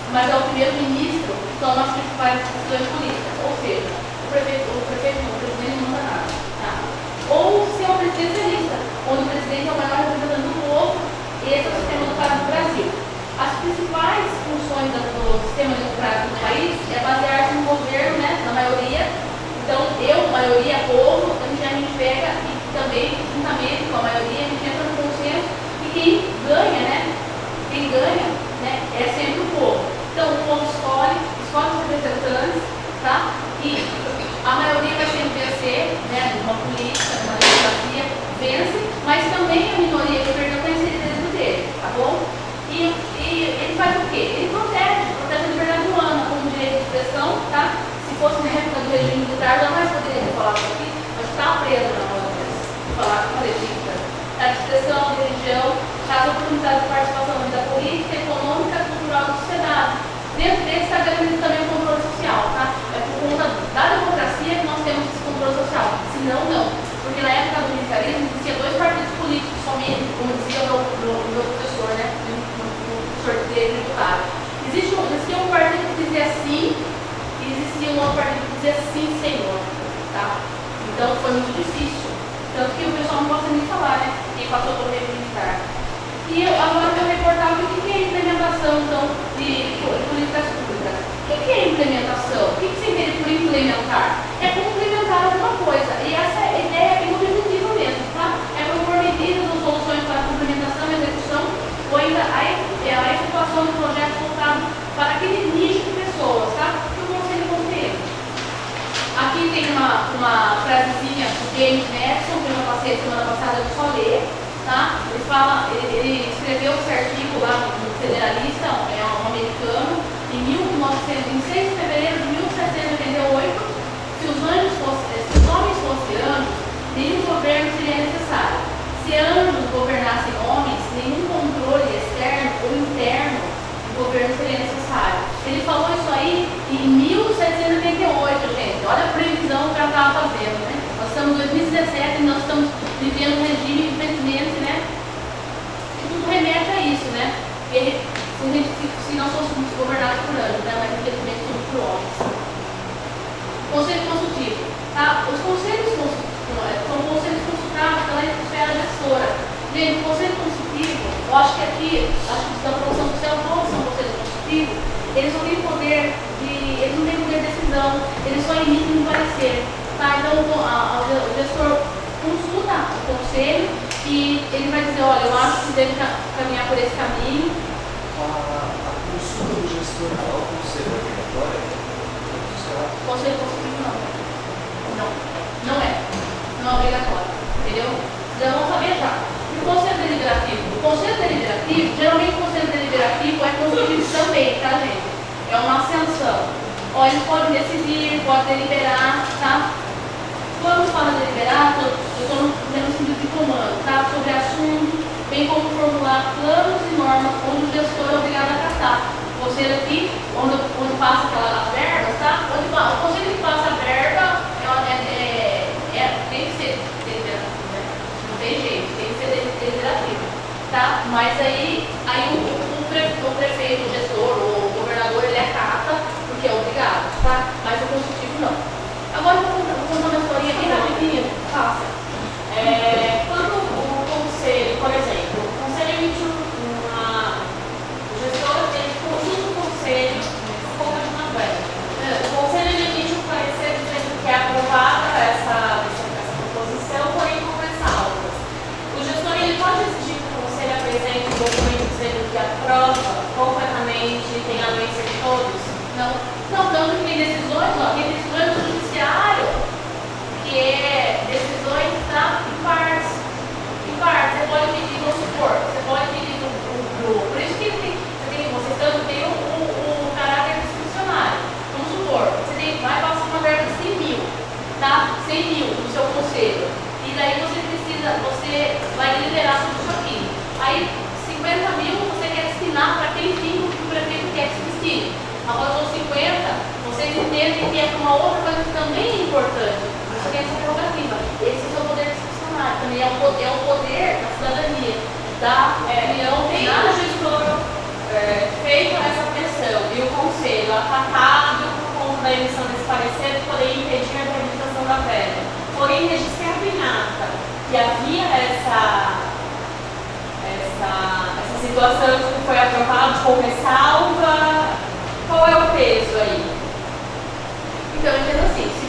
mas é o primeiro-ministro que toma as principais decisões políticas, ou seja, o presidente não manda nada. Tá? Ou o sistema presidencialista, onde o presidente é o maior representante do povo. Esse é o sistema adotado no Brasil. As principais funções do sistema democrático do país é basear-se no governo, né, na maioria. Então, maioria, povo, a gente pega e também, juntamente com a maioria, a gente entra no consenso e quem ganha, né, é sempre o povo. Então, o povo escolhe os representantes, tá? E a maioria vai sempre vencer, né, numa política, numa democracia, vence, mas também a minoria que perdeu está inserida dentro dele, tá bom? E ele faz o quê? Ele protege a liberdade humana como direito de expressão, tá? Se fosse na época do regime militar, jamais poderia ter falado isso aqui, mas está preso na mão deles. Falar com a legítima. A expressão de religião, traz oportunidade de participação na vida política, econômica e cultural da sociedade. Dentro desse está garantido também o controle social, tá? É por conta da democracia que nós temos esse controle social. Senão, não. Porque na época do militarismo existia dois partidos políticos somente, como dizia o meu professor, né? O professor de direito tributário. Existia um partido que dizia sim, e existia um outro partido que dizia sim, senhor. Tá? Então foi muito difícil. Tanto que o pessoal não gosta nem de falar, né? Quem passou pelo regime militar. E agora eu vou reportar o que é a implementação, então, de políticas públicas. O que é implementação? O que você entende por implementar? É complementar alguma coisa. E essa ideia é objetiva mesmo, tá? É propor medidas ou soluções para a complementação e execução, ou ainda a efetuação de projetos voltados para aquele nicho de pessoas, tá? Que o Conselho compreende. Aqui tem uma frasezinha do James Madison, que eu já passei semana passada, eu só ler, tá? Ele escreveu esse artigo lá no Federalista, é um americano, em 6 de fevereiro de 1788, se os homens fossem anjos, nenhum governo seria necessário. Se anjos governassem homens, nenhum controle externo ou interno do governo seria necessário. Ele falou isso aí em 1788, gente. Olha a previsão que ela estava fazendo, né? Nós estamos em 2017 e nós estamos vivendo um regime, infelizmente, né? Que tudo remete a isso, né? Se nós fôssemos governados por anjos, né? Mas infelizmente somos por homens. Conselho consultivo. Tá? Os conselhos são conselhos consultados pela esfera gestora. Gente, o conselho consultivo, eu acho que aqui, da produção social, todos são conselhos consultivos, eles não têm poder de decisão, eles só emitem um parecer. Tá? Então, o gestor consulta o conselho e ele vai dizer, olha, eu acho que deve caminhar por esse caminho. A consulta do gestor ao conselho obrigatório? Conselho consultivo não é. Não é obrigatório. Entendeu? Já vamos saber já. E o conselho deliberativo? O conselho deliberativo, geralmente o conselho deliberativo é consultivo também, tá, gente? É uma ascensão. Ó, eles podem decidir, podem deliberar, tá? Quando fala deliberar, eu estou no sentido de comando, tá? Sobre assunto, bem como formular planos e normas onde o gestor é obrigado a acatar. O conselho aqui, onde passa aquelas verbas, tá? O conselho que passa a verba tem que ser deliberativo, né? Não tem jeito, tem que ser deliberativo, tá? Mas aí o prefeito, o gestor, o governador, ele acata porque é obrigado, tá? Mas o consultivo não. Agora eu vou contar uma historinha bem rapidinha, fácil. Quando o conselho, por exemplo, o conselho emitiu uma Agora com 50, vocês entendem que é uma outra coisa que também é importante. Você tem essa prerrogativa. Esse é o seu poder discricionário, também é o poder da cidadania, da opinião Tem na um gestor feito essa pressão e o conselho atacado por conta da emissão desse parecer poderia impedir a realização da verba. Porém, registrado em ata que havia essa situação de que foi aprovado com ressalva, qual é o peso aí? Então, eu entendo assim, se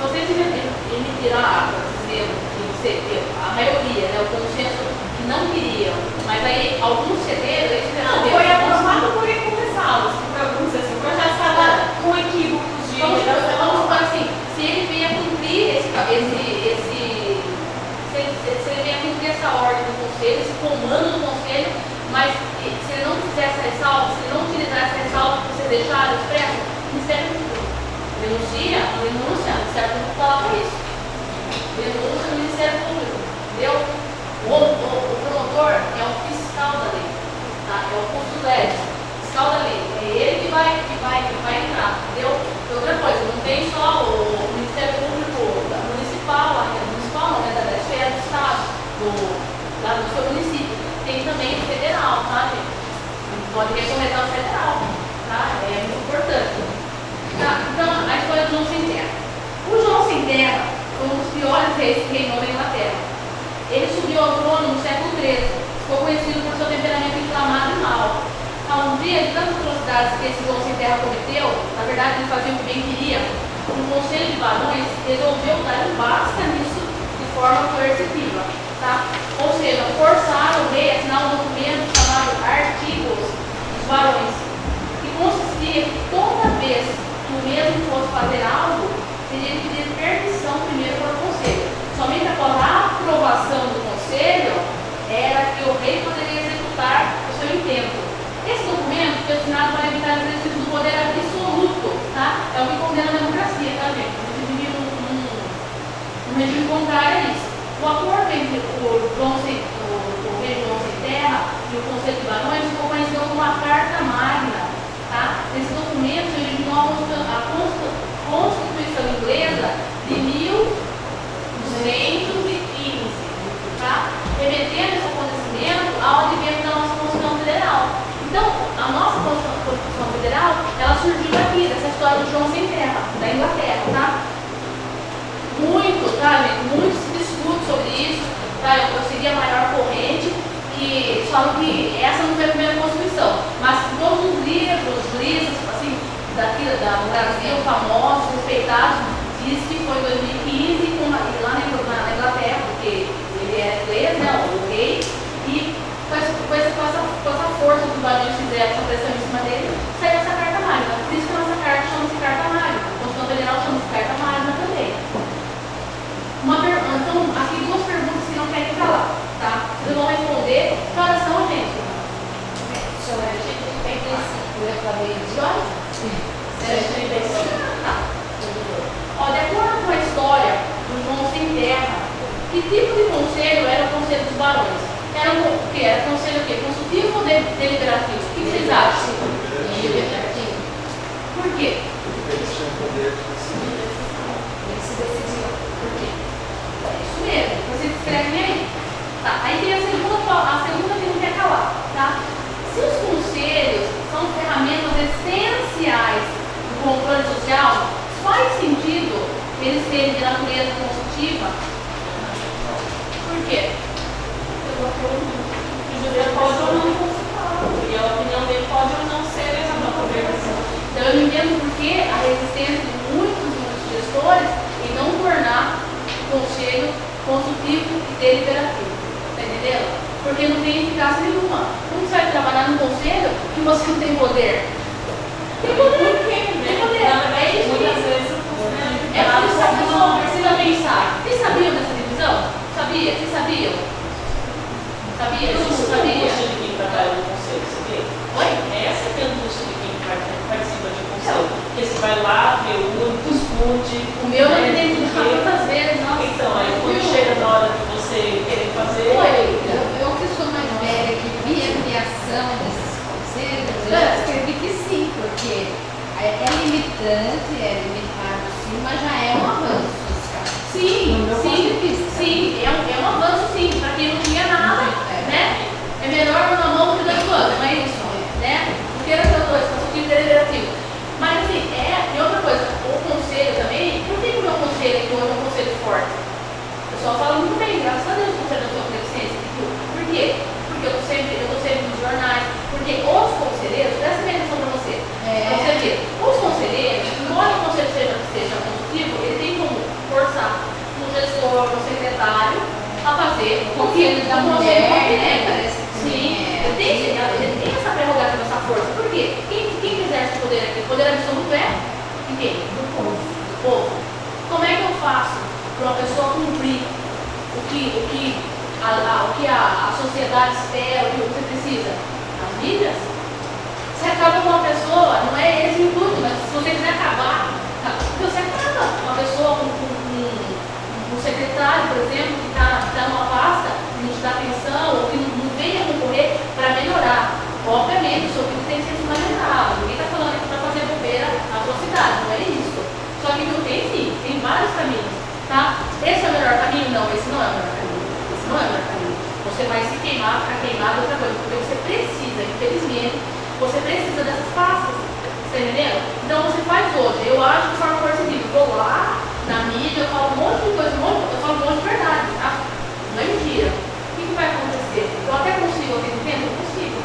vocês emitirem a ata dizendo que a maioria, né, o consenso que não queriam, mas aí alguns cederam, eles Não, foi aprovado por com ressalvas, porque alguns assim, o projeto estava com equívocos de vamos supor assim, se ele vier cumprir se ele vier cumprir essa ordem do conselho, esse comando do conselho, mas se ele não fizer essa ressalva, se ele não utilizar essa ressalva que vocês deixaram expresso, o Ministério Público denúncia, o Ministério Público está lá para isso. Denúncia no Ministério Público, entendeu? O promotor é o fiscal da lei, tá? É o consulente, fiscal da lei. É ele que vai entrar, entendeu? E outra coisa, não tem só o Ministério Público municipal, municipal não, né? Da esfera do Estado, lá do seu município. Tem também o federal, tá, gente? Pode recomendar o federal, tá? É muito importante. Tá? Então, a história do João Sem Terra. O João Sem Terra foi um dos piores reis que reinou na Inglaterra. Ele subiu ao trono no século XIII, ficou conhecido por seu temperamento inflamado e mau. Um dia, de tantas atrocidades que esse João Sem Terra cometeu, na verdade ele fazia o que bem queria, o Conselho de Barões resolveu dar um basta nisso de forma coercitiva. Tá? Ou seja, forçaram o rei a assinar um documento chamado Artigos dos Barões, que consistia que toda vez que o mesmo fosse fazer algo, teria que pedir permissão primeiro para o conselho. Somente após a aprovação do conselho era que o rei poderia executar o seu intento. Esse documento foi assinado para evitar o exercício do poder absoluto, tá? É o que condena a democracia, tá, gente? A gente vive num regime contrário a isso. O acordo entre o rei João Sem Terra e o Conselho de Barões ficou conhecido como a Carta Magna, tá? Esse documento originou a Constituição Inglesa de 1215, tá? Remetendo esse acontecimento ao advento da nossa Constituição Federal. Então, a nossa Constituição Federal, ela surgiu aqui, dessa história do João Sem Terra, da Inglaterra, tá? Muito, tá, gente? Muito se discute sobre isso, tá? Eu segui a maior corrente, que falam que essa não foi a primeira Constituição, mas todos os livros, assim, daqui do Brasil, famosos, respeitados, diz que foi em 2015, lá na Inglaterra, porque ele é inglês, né, o rei, e com essa força que os barões fizeram, essa pressão em cima dele, saiu essa Carta Magna. Por isso que a nossa carta chama-se Carta Magna. A Constituição Federal chama-se Carta Magna também. Então, aqui duas perguntas que não querem calar, tá? Vocês vão responder. Que horas são, gente? São 7h35. Eu falei de horas? 7h35. Tá. Ó, de acordo com a história do João Sem Terra, que tipo de conselho era o Conselho dos Barões? Era o quê? Era conselho o quê? Consultivo ou deliberativo? O que vocês acham? Deliberativo. Por quê? Eles tinham poder de decidir. Eles se decidiam. Por quê? É isso mesmo. Vocês escrevem aí. Tá. Aí tem a segunda que não quer calar. Tá? Se os conselhos são ferramentas essenciais do controle social, faz sentido eles serem de natureza consultiva? Por quê? O judeu pode ou não consultar, e a opinião dele pode ou não ser essa conversação. Então eu não entendo por que a resistência de muitos gestores em não tornar o conselho consultivo e deliberativo. Tá entendendo? Porque não tem eficácia nenhuma. Como você vai trabalhar num conselho que você não tem poder? Tem poder. Por quê? Tem poder. É isso. Muitas vezes o É por isso que a pessoa precisa pensar. Vocês sabiam dessa divisão? Sabia? Vocês sabiam? Sabia? Todo mundo sabia? de quem trabalha no conselho, sabia? Oi? Essa é a angústia de quem participa de um conselho. Porque você vai lá, reúne, discute. O meu não tem que muitas vezes, nossa. Então, aí quando chega na hora de você querer fazer. Eu que sou mais velha, que vi a criação desses conselhos, eu escrevi que sim, porque É limitante, é limitado sim, mas já é um avanço. Sim, é um avanço sim, para quem não tinha nada, né? É melhor uma mão que dois planos, não é isso, né? Porque era só dois, só que deliberativo. Mas assim, e outra coisa, o conselho também, por que o meu conselho aqui hoje é um conselho forte? O pessoal fala muito bem, graças a Deus, o conselho da sua deficiência. Por quê? Porque eu tô sempre nos jornais, porque os conselheiros, presta bem atenção para você. Pra você ver, os conselheiros, embora o conselho seja consultivo, ele tem como forçar um gestor, um secretário a fazer O conselho da mulher, sim, ele tem essa prerrogativa, essa força. Por quê? Quem exerce o poder aqui? O poder absoluto é de quem? Do povo. Como é que eu faço para uma pessoa cumprir o que a sociedade espera, o que você precisa? As mídias? Você acaba com uma pessoa, não é esse o intuito, mas se você quiser acabar, você acaba com uma pessoa, um secretário, por exemplo, que está numa pasta, que não te dá atenção, ou que não venha concorrer para melhorar. Obviamente, o seu filho tem que ser fundamental. Ninguém está falando aqui para fazer bobeira na sua cidade, não é isso. Só que não tem sim, tem vários caminhos, tá? Esse é o melhor caminho? Não, esse não é o melhor caminho. Esse não é o melhor caminho. Você vai se queimar, ficar queimado, outra coisa, porque você precisa, infelizmente, você precisa dessas pastas, tá entendendo? Então você faz hoje, eu acho de forma coercitiva, vou lá na mídia, eu falo um monte de coisa, eu falo um monte de verdade, tá? Não é mentira. O que vai acontecer? Eu até consigo aqui no tempo? Eu consigo.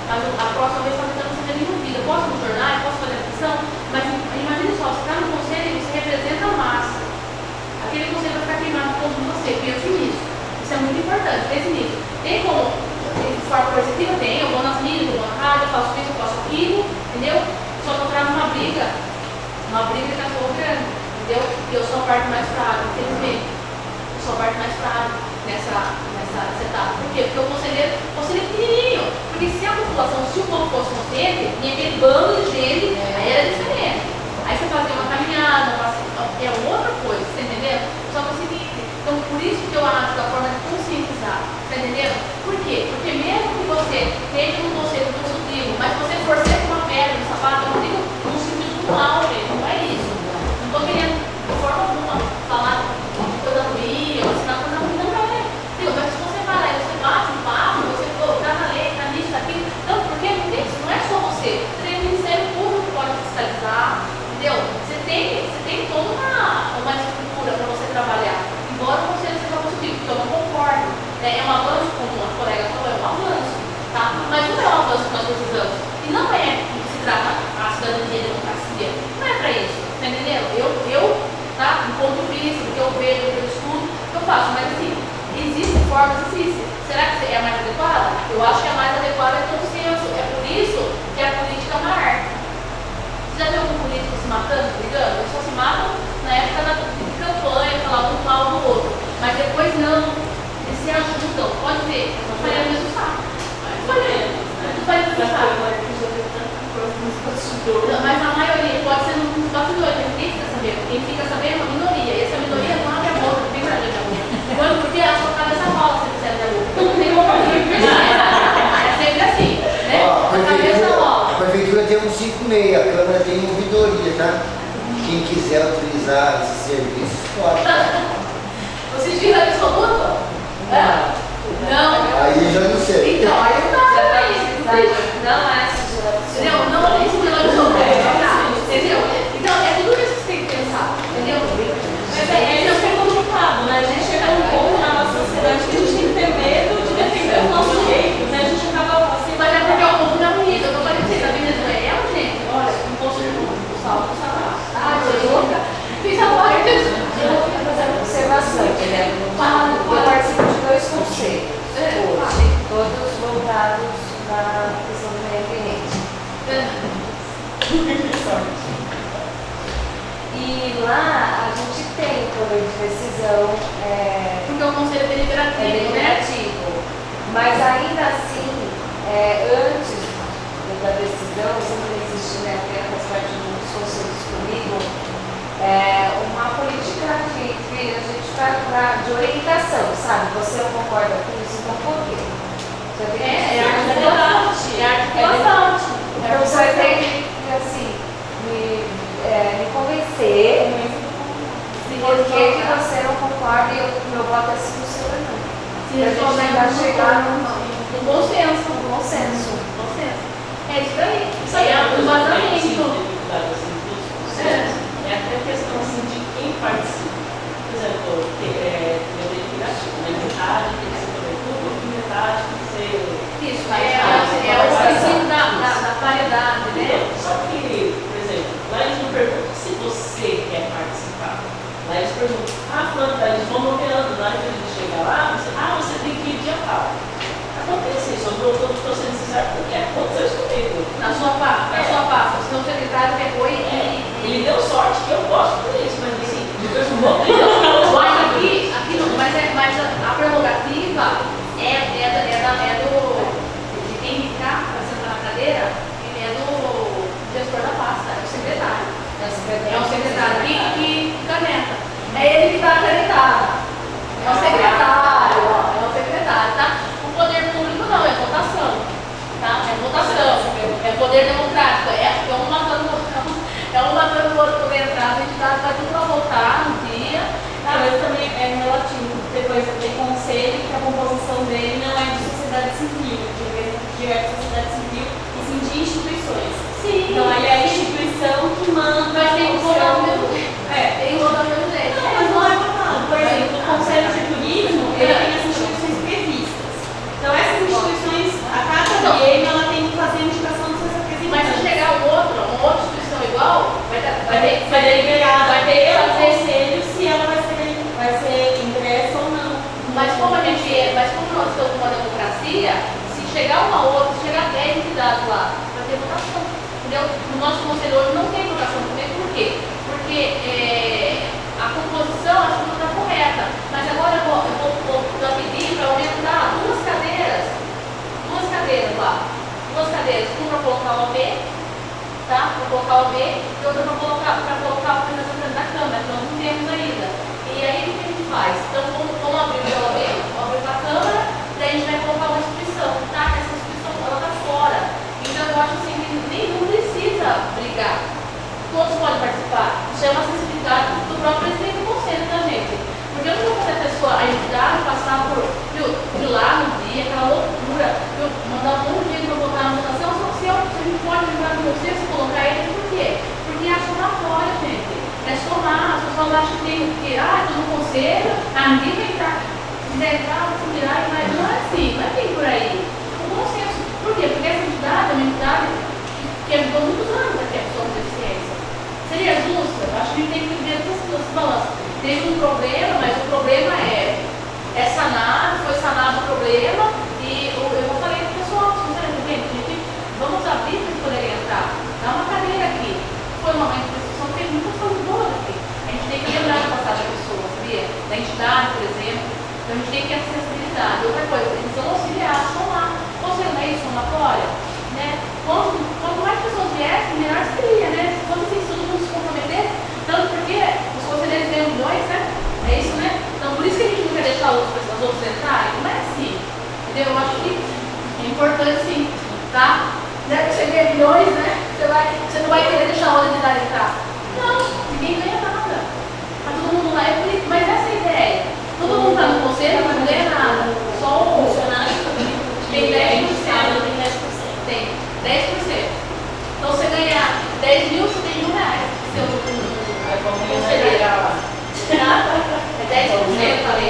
Mas a próxima vez talvez eu não seja envolvida. Eu posso ir no jornal, posso fazer a atenção, mas imagine só, você está no conselho e você representa a massa. Aquele conselho vai ficar queimado por conta de você, pense nisso. Isso é muito importante, pense nisso. Tem como, de forma coercitiva? Tem, eu vou nas mídias, eu vou na rádio, eu faço isso, eu faço aquilo, entendeu? Só que eu trago uma briga que é sua grande, entendeu? E eu sou a parte mais frágil, infelizmente. Eu sou a parte mais frágil nessa etapa. Por quê? Porque o conselheiro é pequenininho. Porque se a população, se o povo fosse consciente, tinha aquele bando de gente, aí era diferente. Aí você fazia uma caminhada, é outra coisa, você entendeu? Só que é o seguinte, então por isso que eu acho da forma de conscientizar, tá entendendo? Por quê? Porque mesmo que você tenha um conselho consultivo, mas se você for sempre uma pedra no sapato, eu não digo no sentido do mal, gente, não é isso. Não estou querendo de forma alguma falar de coisa ruim, ou ensinar coisa ruim, não é. Mas se você vai lá e você bate um papo, você tá na lei, tá nisso, tá aquilo, então, porque não é só você. Você tem o Ministério Público que pode fiscalizar, entendeu? Você tem toda uma estrutura para você trabalhar. Embora o conselho seja positivo, porque eu não concordo. Né? É um avanço, como a colega falou, é um avanço. Tá? Mas não é um avanço que nós precisamos. E não é que se trata a cidadania e a democracia. Não é para isso. Tá entendendo? Eu tá? Do ponto de vista, do que eu vejo, do que eu estudo, eu faço. Mas assim, existem formas, existem. Será que é a mais adequada? Eu acho que a mais adequada é consenso. É por isso que a política é uma arte. Você já viu algum político se matando, brigando? Eles só se matam na época da campanha, falar um mal do outro. Mas depois não. Eles se ajudam. Pode ver. Não faria o mesmo saco. Não faria o mesmo saco. Mas a maioria pode ser nos bastidores. Ninguém fica sabendo. Quem fica sabendo é uma minoria. E essa minoria não abre a boca. Não tem coragem de abrir. Quando? Porque a sua cabeça rola se você abre a boca. Não tem como abrir. É sempre assim. Né? Ó, A cabeça rola. a prefeitura tem um 56, a Câmara tem ouvidoria, tá? Quem quiser utilizar esse serviço, pode. Vocês viram absoluto? Não. Aí eu já não sei. Então, aí não dá pra isso. Não é Entendeu? Não é isso que nós somos. Entendeu? Então, é tudo isso que você tem que pensar. Entendeu? Mas é isso que é complicado, né? A gente chega num ponto na nossa sociedade que a gente tem que ter medo de defender os nossos direitos, né? A gente acaba assim, Mas é porque o povo não é bonito. Eu tô falando pra vocês, a Venezuela, gente, olha, um posto de salto, sabe? Ah, você é louca? Fiz a parte disso. Eu vou fazer uma observação, né? Eu participo de dois conselhos hoje, todos voltados na questão do meio ambiente. E lá a gente tem poder de decisão, Porque o conselho é deliberativo, né? deliberativo, mas ainda assim, antes da decisão, sempre existe, né, até faz parte dos conselhos comigo, uma política que a gente de orientação, sabe? Você não concorda com isso, então por quê? Você tem que é a articulação. então você vai ter que, assim, É isso daí. Isso Sabe aí é uma um coisa que eu tenho, assim, vazamento. dificuldade assim, dos processos? É até a questão assim, de quem participa. Por exemplo, eu tenho negativo, né? Metade tem que ser cobertura, outra metade tem que ser. Isso, é o princípio da paridade, né? Então, só que, por exemplo, lá eles não perguntam se você quer participar. Lá eles perguntam, fulano, eles vão nomeando lá, e a gente chega lá, você tem que ir dia tal. Acontece isso, eu estou sendo sincero porque aconteceu isso comigo. Na sua pasta, o seu secretário pegou e Ele deu sorte que eu gosto por isso, mas assim, depois não vou mas aqui não, mas a prerrogativa é do de quem está para sentar na cadeira, é do gestor da pasta, é o secretário. É o secretário que caneta. É ele que está canetado. É o secretário, tá? O poder público não, é votação. Tá? É votação. É poder democrático. É um matando o outro por entrar, a gente vai tudo para votar no dia. Mas também é relativo. Depois tem conselho que a composição dele não é de sociedade civil, de sociedade civil, e sim de instituições. Sim. Então aí é a instituição que manda. Mas tem que votar no mesmo jeito. Tem que votar no mesmo jeito. Não, mas não é votado. Por exemplo, o Conselho de Turismo, ele tem as instituições previstas. Então essas instituições, a cada biênio, ela tem que fazer a indicação dos seus representantes. Mas se chegar uma outra instituição igual, vai ter que deliberado, vai ter que fazer. conselho se ela vai ser ingressa ou não. Mas como nós estamos numa democracia, se chegar uma outra, se chegar 10 entidades lá, vai ter votação. Entendeu? No nosso conselho hoje não tem votação também, por quê? Porque a composição acho que não está correta. Mas agora eu vou pedir para aumentar duas cadeiras lá. Duas cadeiras, uma para colocar o OB, tá? Para colocar o OB e outra para colocar o presidente da Câmara, que nós não temos ainda. E aí o que a gente faz? Então vamos abrir o OB, abrir para a Câmara, daí a gente vai colocar uma instituição, tá? Essa instituição ela está fora. Então eu acho assim que nem não precisa brigar. Todos podem participar. Isso é uma sensibilidade do próprio presidente do conselho, tá, gente? Porque eu não vou fazer a entidade passar de lá no dia, aquela loucura, mandar um monte de gente para votar na votação, só se a gente pode lembrar de você, se colocar eles, por quê? Porque é somatória, gente. É somar, as pessoas acham que tem que, estou no conselho, ninguém vai entrar, se quiser entrar, vou virar, mas não é assim, não é bem por aí. O consenso. Por quê? Porque essa entidade é uma entidade que ajudou muitos anos aqui a pessoa com deficiência. Seria justo? Eu acho que a gente tem que ver essas balanças. Teve um problema, mas o problema é sanado, foi sanado o problema e eu falei para o pessoal, gente, vamos abrir para eles poderem entrar. Dá uma cadeira aqui. Foi uma instituição que fez muitas coisas boas aqui. A gente tem que lembrar da passagem da pessoa, sabia? Da entidade, por exemplo. Então a gente tem que ter acessibilidade. Outra coisa, eles vão auxiliar, somar. Ou seja, não é isso, somatória? Né? Quanto mais pessoas viessem, melhor seria, né? Se fosse assim, todo mundo se comprometesse, tanto porque os conselheiros ganham milhões, né? É isso, né? Então por isso que a gente não quer deixar as outros entrarem. Não é assim. Entendeu? Eu acho que é importante sim, tá? Deve ser ganha milhões, né? Você não vai querer deixar a outra entidade entrar. Não, ninguém ganha nada. Tá todo mundo lá, é bonito. Mas essa é a ideia. Todo mundo tá no conselho, mas não ganha nada. Só o funcionário tem 10%. Tem 10%. Então você ganha 10 mil, você tem R$1,000. Seu conselheiro. É 10%, falei.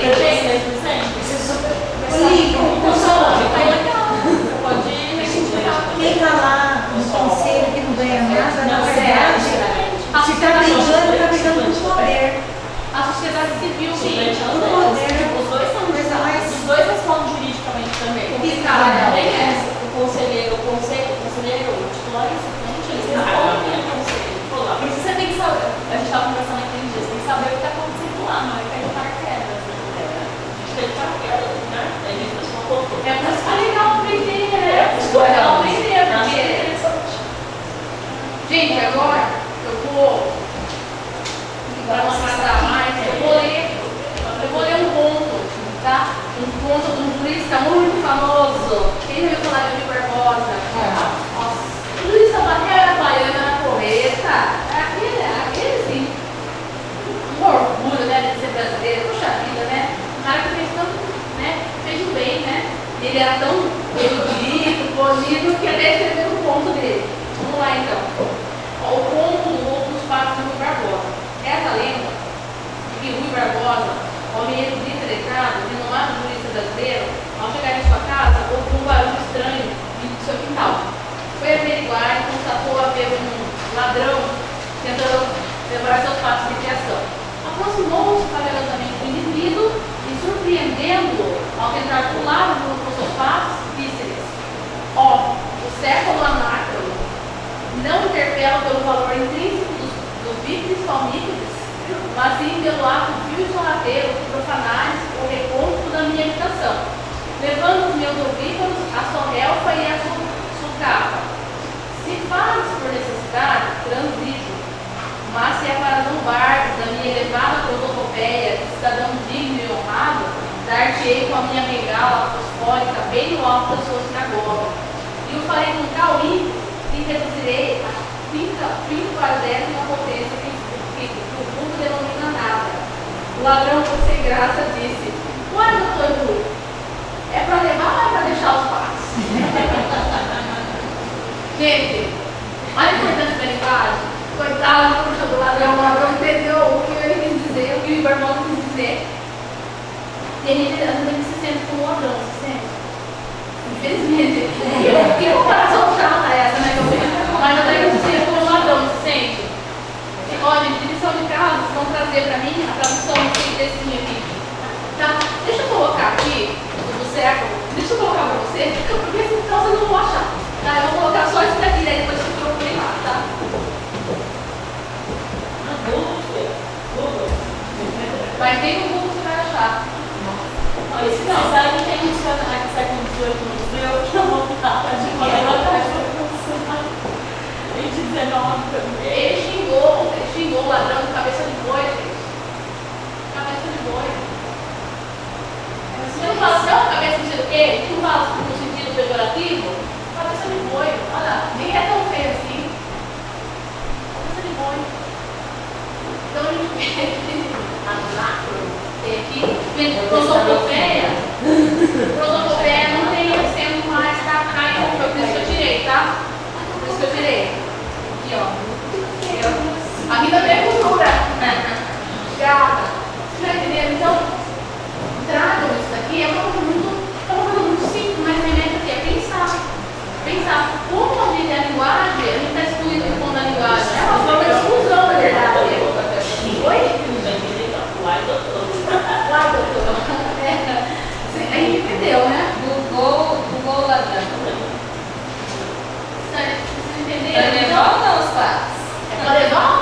Quem está lá no conselho que não ganha nada, na verdade, se está brigando com o poder. A sociedade civil, Gente, O poder os dois são coisa mais os dois respondem juridicamente também. complicada. O conselheiro, o titular e o suplente, eles respondem ao conselho. Por isso você tem que saber, a gente estava conversando naquele dia, você tem que saber o que está acontecendo lá, não é cair no paraquedas. A gente tem paraquedas, né? A gente fez uma foto. É por isso que é legal aprender, né? É legal aprender, porque... Gente, agora eu vou, para não atrasar mais, eu vou ler um conto, tá? Um conto de um jurista muito famoso, que lá então. O conto do Ovo dos Patos de Rui Barbosa. Essa lenda de que Rui Barbosa, homem erudito e letrado, renomado jurista brasileiro, ao chegar em sua casa, ouviu um barulho estranho vindo do seu quintal. Foi averiguar e constatou haver um ladrão tentando levar seus patos de criação. Aproximou-se vagarosamente do indivíduo e, surpreendendo-o ao tentar pular junto com seus patos, disse-lhes: ó, o século anacrono não interpela pelo valor intrínseco dos víveres palmípedes, mas sim pelo ato vil e sorrateiro de profanares o recôndito da minha habitação, levando os meus ovíparos a sorrelfa e a sucapa. Se fazes por necessidade, transijo, mas se é para zombar da minha elevada protocopeia de cidadão digno e honrado, dar-te-ei com a minha bengala fosfórica bem no alto da sua sinagoga, e o farei com tal ímpeto que reduzirei a 30 quadréticos na potência que o vulgo denomina nada. O ladrão, por sem graça, disse: olha, doutor Rui, é para levar ou é para deixar os passos? Gente, olha a importância da linguagem. Coitado do ladrão, o ladrão entendeu o que ele quis dizer, o que o Barbosa quis dizer. Tem gente que se sente como ladrão, se sente. Infelizmente. Que comparação chata é essa, né? Mas até que se sente como ladrão, se sente. E, ó, gente, de lição de casa, vocês vão trazer pra mim a tradução desse aqui. Tá? Deixa eu colocar aqui, do século, deixa eu colocar pra você, porque senão vocês não vão achar. Tá? Eu vou colocar só esse daqui, daí depois eu procurei lá, tá? Mas tem um Google que você vai achar. Você sabe que tem um dicionário do século XVIII no museu que eu vou botar de Ele xingou o ladrão de cabeça de boi, gente. Cabeça de boi. Você não fala assim, ó, cabeça de o quê? Tu não fala no sentido pejorativo? Cabeça de boi. Olha, nem é tão feio assim. Cabeça de boi. Então a gente vê aqui, tem aqui, prosopopeia. Prosopopeia não tem sendo mais da caia, foi por isso que eu tirei, tá? Por isso que eu tirei. Aqui, ó. A vida é cultura. Gata. Você tá entendendo? Então, tragam isso daqui, é uma coisa muito simples, mas a remete aqui é pensar. Pensar. Como a gente é a linguagem, a gente está excluído do ponto da linguagem. É uma forma de exclusão, na verdade. Oi? Uai, doutor. Uai, doutor. A gente entendeu, né? Google ladrão. Vocês entenderam? Vai levar ou não os fatos? É para levar?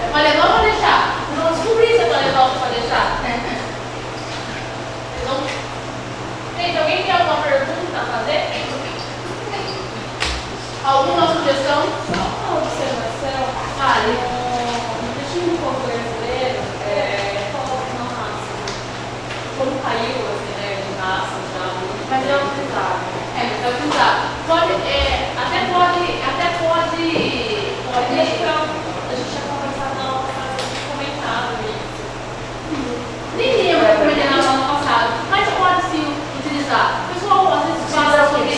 É para levar ou para deixar? Não descobri se é para levar ou para deixar. Então, gente, alguém tem alguma pergunta a fazer? Alguma sugestão? Só uma observação. Fale. No regime povo brasileiro, não raça. Como caiu, assim, né, de raça, já muito. Mas é utilizado. Mas é utilizado. A gente tinha conversado na aula passada, comentado isso. Nem lembro como ele era no ano passado, mas pode sim utilizar. O pessoal às vezes fala sobre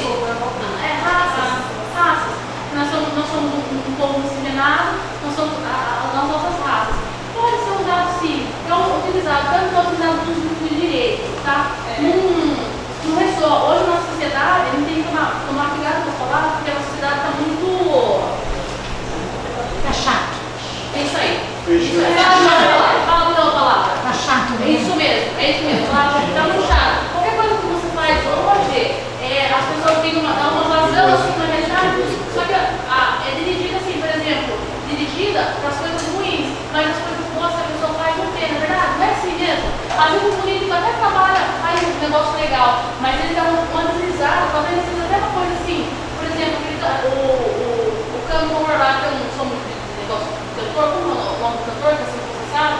raças. Nós somos um povo miscigenado, nós somos as nossas raças. Pode ser usado sim, então utilizado, tanto que é utilizado nos grupos de direito, tá? Não é só, hoje na nossa sociedade, a gente tem que tomar cuidado com as palavras, porque a sociedade está muito. Tá chato. É isso aí. Fechou. Fala de novo a palavra. Tá chato É isso mesmo. Tá muito chato. Qualquer coisa que você faz hoje, as pessoas têm dá uma vazão assim na realidade, só que é dirigida assim, por exemplo, dirigida para as coisas ruins, mas as coisas boas que a pessoa faz não tem, na verdade, não é assim mesmo. Às vezes o político até trabalha, faz um negócio legal, mas ele dá uma deslizada, talvez ele seja até uma coisa assim, por exemplo, o cantor lá, que eu não sou muito de negócio de cantor, como é o nome do cantor que é assim processado?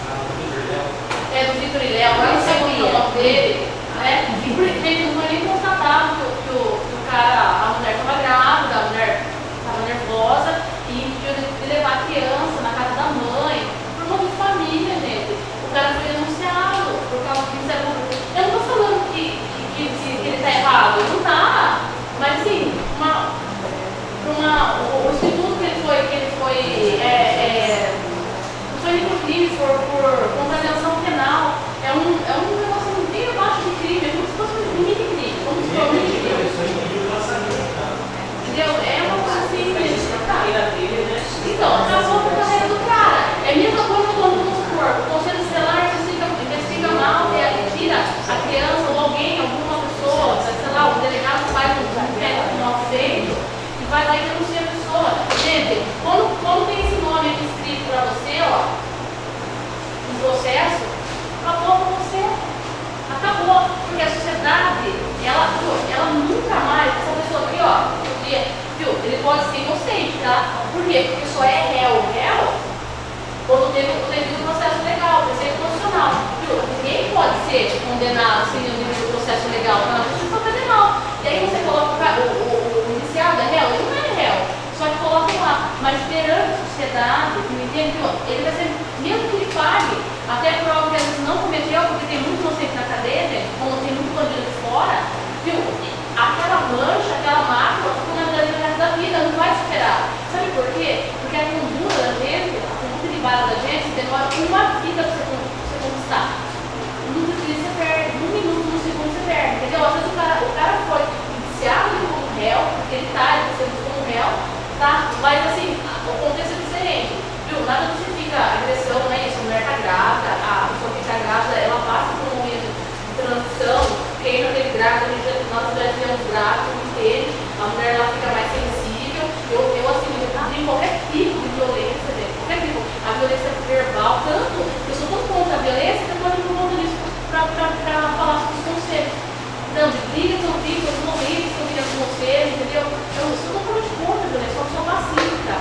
Ah, o Vitor Léo. É do Vitor crime por contravenção penal. É um negócio bem abaixo de crime, é como se fosse um mini crime, como se fosse um mini crime. Entendeu? É uma coisa assim, então, acabou com a carreira do cara. É a mesma coisa quando, vamos supor, o conselho tutelar investiga mal e aí tira a criança ou alguém, alguma pessoa, sei lá, o delegado faz um inquérito mal feito e vai lá e denuncia a pessoa. Gente, quando tem esse nome aqui escrito para você, ó, no processo, acabou com você. Acabou. Porque a sociedade, ela nunca mais, essa pessoa aqui, ó, viu, ele pode ser inocente, tá? Por quê? Porque só é réu quando teve o devido processo legal, preceito constitucional. Viu? Ninguém pode ser condenado sem o devido processo legal na Justiça Federal. E aí você coloca o indiciado é réu, ele não é réu, só que coloca lá. Mas perante a sociedade, entendeu? Ele vai ser, mesmo que ele pague, até prova que às vezes não cometeu, porque tem muito inocente na cadeia, gente, como tem muito bandido de fora, viu? Aquela mancha, aquela mácula, ficou na vida da vida, não vai superar. Sabe por quê? Porque a conduta da gente, a conduta de bala da gente, demora uma vida para você conquistar. Um minuto de você perde, um minuto, um segundo você perde, entendeu? Às vezes o cara foi indiciado como réu, porque ele está sendo como réu, tá? Mas assim, o contexto é diferente, viu? Nada justifica a agressão, não é isso? A mulher está grávida, a pessoa que está grávida, ela passa por um momento de transição. Quem não teve grávida, nós já tivemos grávida, não teve, a mulher ela fica mais sensível. Eu assim, em qualquer tipo de violência, né? Qualquer tipo, a violência verbal, tanto, eu sou tão contra a violência que eu estou indo por conta disso para falar sobre os conselhos. Não, de brigas são brigas, os momentos que eu queria com vocês, entendeu? Eu sou totalmente contra a violência, eu sou pacífica.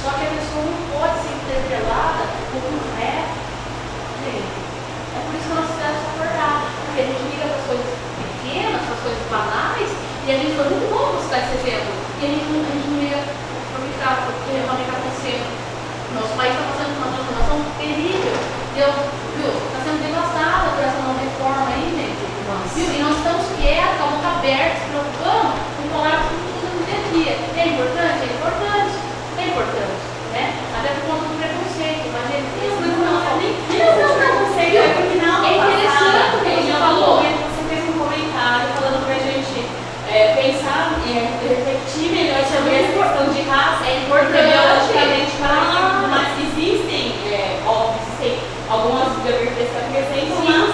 Só que a pessoa não pode ser interpelada por um ré. É por isso que a nossa cidade está acordada. Porque a gente liga para as coisas pequenas, para as coisas banais, e a gente fala, muito bom você está esse exemplo. E a gente não liga para o que está acontecendo. Nosso país está passando por uma transformação terrível. Viu? Está sendo devastada por essa nova reforma aí, gente. Viu? E nós estamos quietos, com a boca aberta, se preocupando com palavras que não no dia a dia. É importante? É importante. É importante, né? Até por conta do preconceito. Mas a gente tem esse preconceito. É porque não, é interessante o que você falou. Você fez um comentário falando pra gente pensar, refletir melhor sobre essa questão de raça, É importante. biologicamente falando, mas existem, óbvio, existem algumas biografias que acrescentam, mas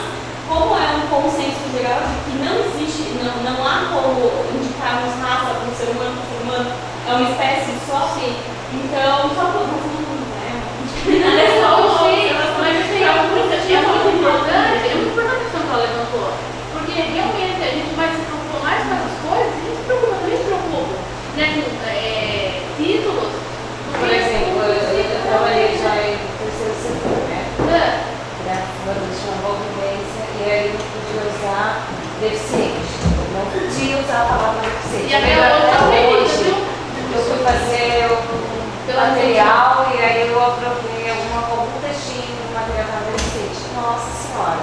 como é um consenso geral de que não existe, não há como indicarmos raça para um ser humano, é uma espécie só, Sim. então, só por É muito importante a questão que ela levantou. Porque realmente a gente vai se preocupar mais com essas coisas, a gente se preocupa, também se preocupa. Né, com títulos. Por exemplo, eu trabalhei já em terceiro setor, né? Graças a Deus tinha uma boa vivência e aí não podia usar deficiente. Não podia usar a palavra deficiente. E até hoje, eu fui fazer um material e aí eu aprovei algum textinho do material para deficiente. Nossa Senhora,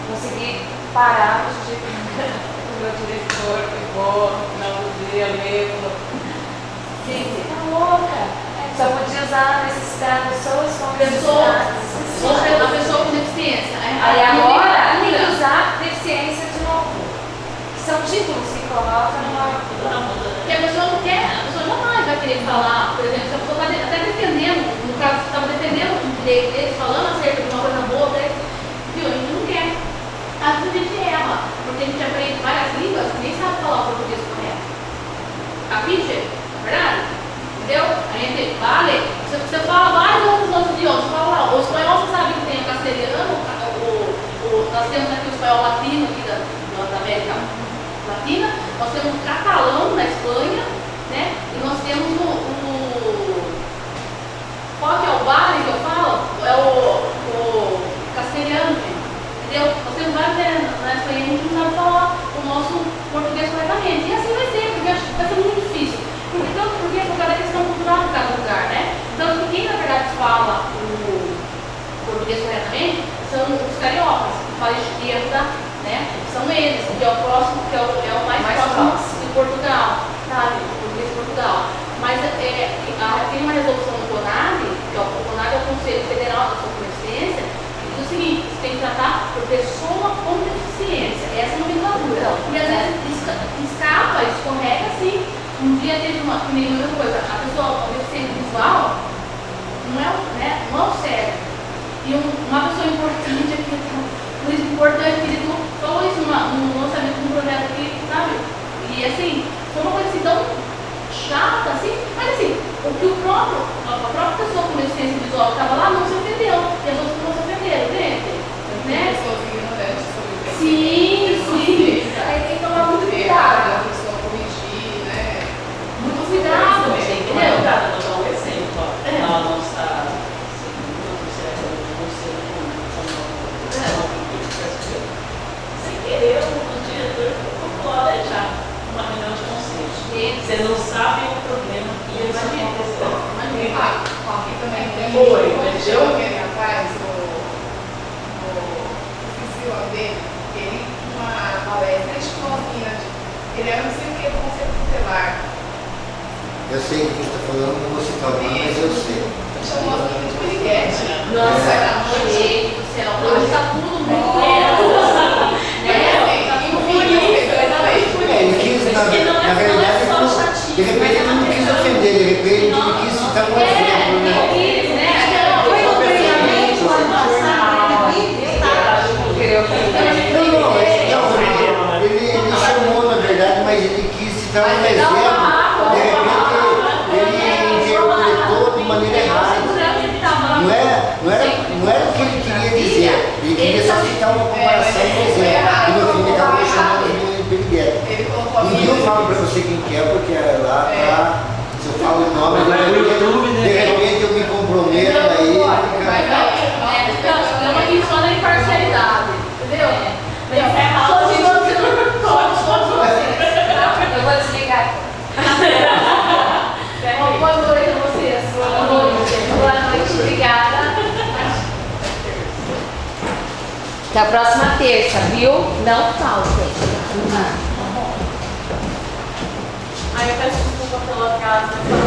consegui parar de o meu diretor pegou no final do dia mesmo. Gente, tá louca. Só podia usar a necessidade, pessoas com necessidades. a pessoa com deficiência. Aí agora tem que usar deficiência de novo. São títulos que colocam que a pessoa não quer, a pessoa jamais vai querer falar, por exemplo, se a pessoa está até defendendo, no caso, estava defendendo o direito deles, falando acerca de uma coisa boa, viu? A gente não quer. Às vezes a gente erra, porque a gente aprende várias línguas, nem sabe falar o português correto. Capiche? Verdade? Entendeu? A gente vale, você fala vários outros idiomas, você fala lá, o espanhol você sabe que tem o castelhano, nós temos aqui o espanhol latino aqui da América Latina, nós temos o catalão na Espanha, né? E nós temos qual que é o bale que eu falo? É o castelhano, entendeu? Nós temos vários na Espanha, a gente não sabe falar o nosso português corretamente. E assim vai ser, porque vai ser muito difícil. Porque por causa da questão cultural de cada lugar, né? Então, quem na verdade fala o português corretamente são os cariocas, que falam esquerda, né? São eles, que é o próximo, que é o mais próximo de Portugal, sabe? dia teve uma, que nem a mesma coisa, a pessoa, o deficiente visual, não é, né, não é o cérebro. E uma pessoa importante aqui, muito importante, que ele falou isso no lançamento de um projeto aqui, sabe? E assim, foi uma coisa assim tão chata, assim, mas assim, o que a própria pessoa com deficiência visual que estava lá não se ofendeu, e as outras não se ofenderam, entende? Né? Pessoas ignorantes sobre o que Sim. Aí tem que tomar muito a cuidado. pessoa corrigir, né? Muito cuidado, Tem que tomar entendeu? cuidado, vou dar um exemplo. Ó. É. Na nossa sem querer, o diretor colocou alejar uma reunião de conselho. Você não sabe o problema que isso aconteceu. Aqui também tem Foi, eu entendeu? aquele rapaz, esqueci o nome dele, ele uma palestra, ele chamou as meninas, ele era não sei o que do Conselho Tutelar. Eu sei o que você está falando, não vou citar o nome, mas eu sei. Ele chamou as meninas de piriguete. Nossa, Era gente do céu, hoje tá tudo muito Ele quis, na verdade, de repente ele não quis ofender, de repente ele quis citar um exemplo, né? Não, ele chamou, na verdade, mas ele quis citar um exemplo, de repente ele interpretou de maneira errada. Não era o que ele queria dizer, ele queria só citar uma comparação com o exemplo, e no fim ele acabou chamando de Beriguete. Ele colocou a Um dia eu falo pra você quem que é, porque lá tá, se eu falo o nome, Mas no YouTube, né? de repente eu me comprometo, aí fica... Estamos aqui só na imparcialidade, entendeu? Eu vou desligar. Boa noite a vocês. Boa noite, obrigada. Até a próxima terça, viu? Não faltem. Aí eu peço desculpa pelo atraso, mas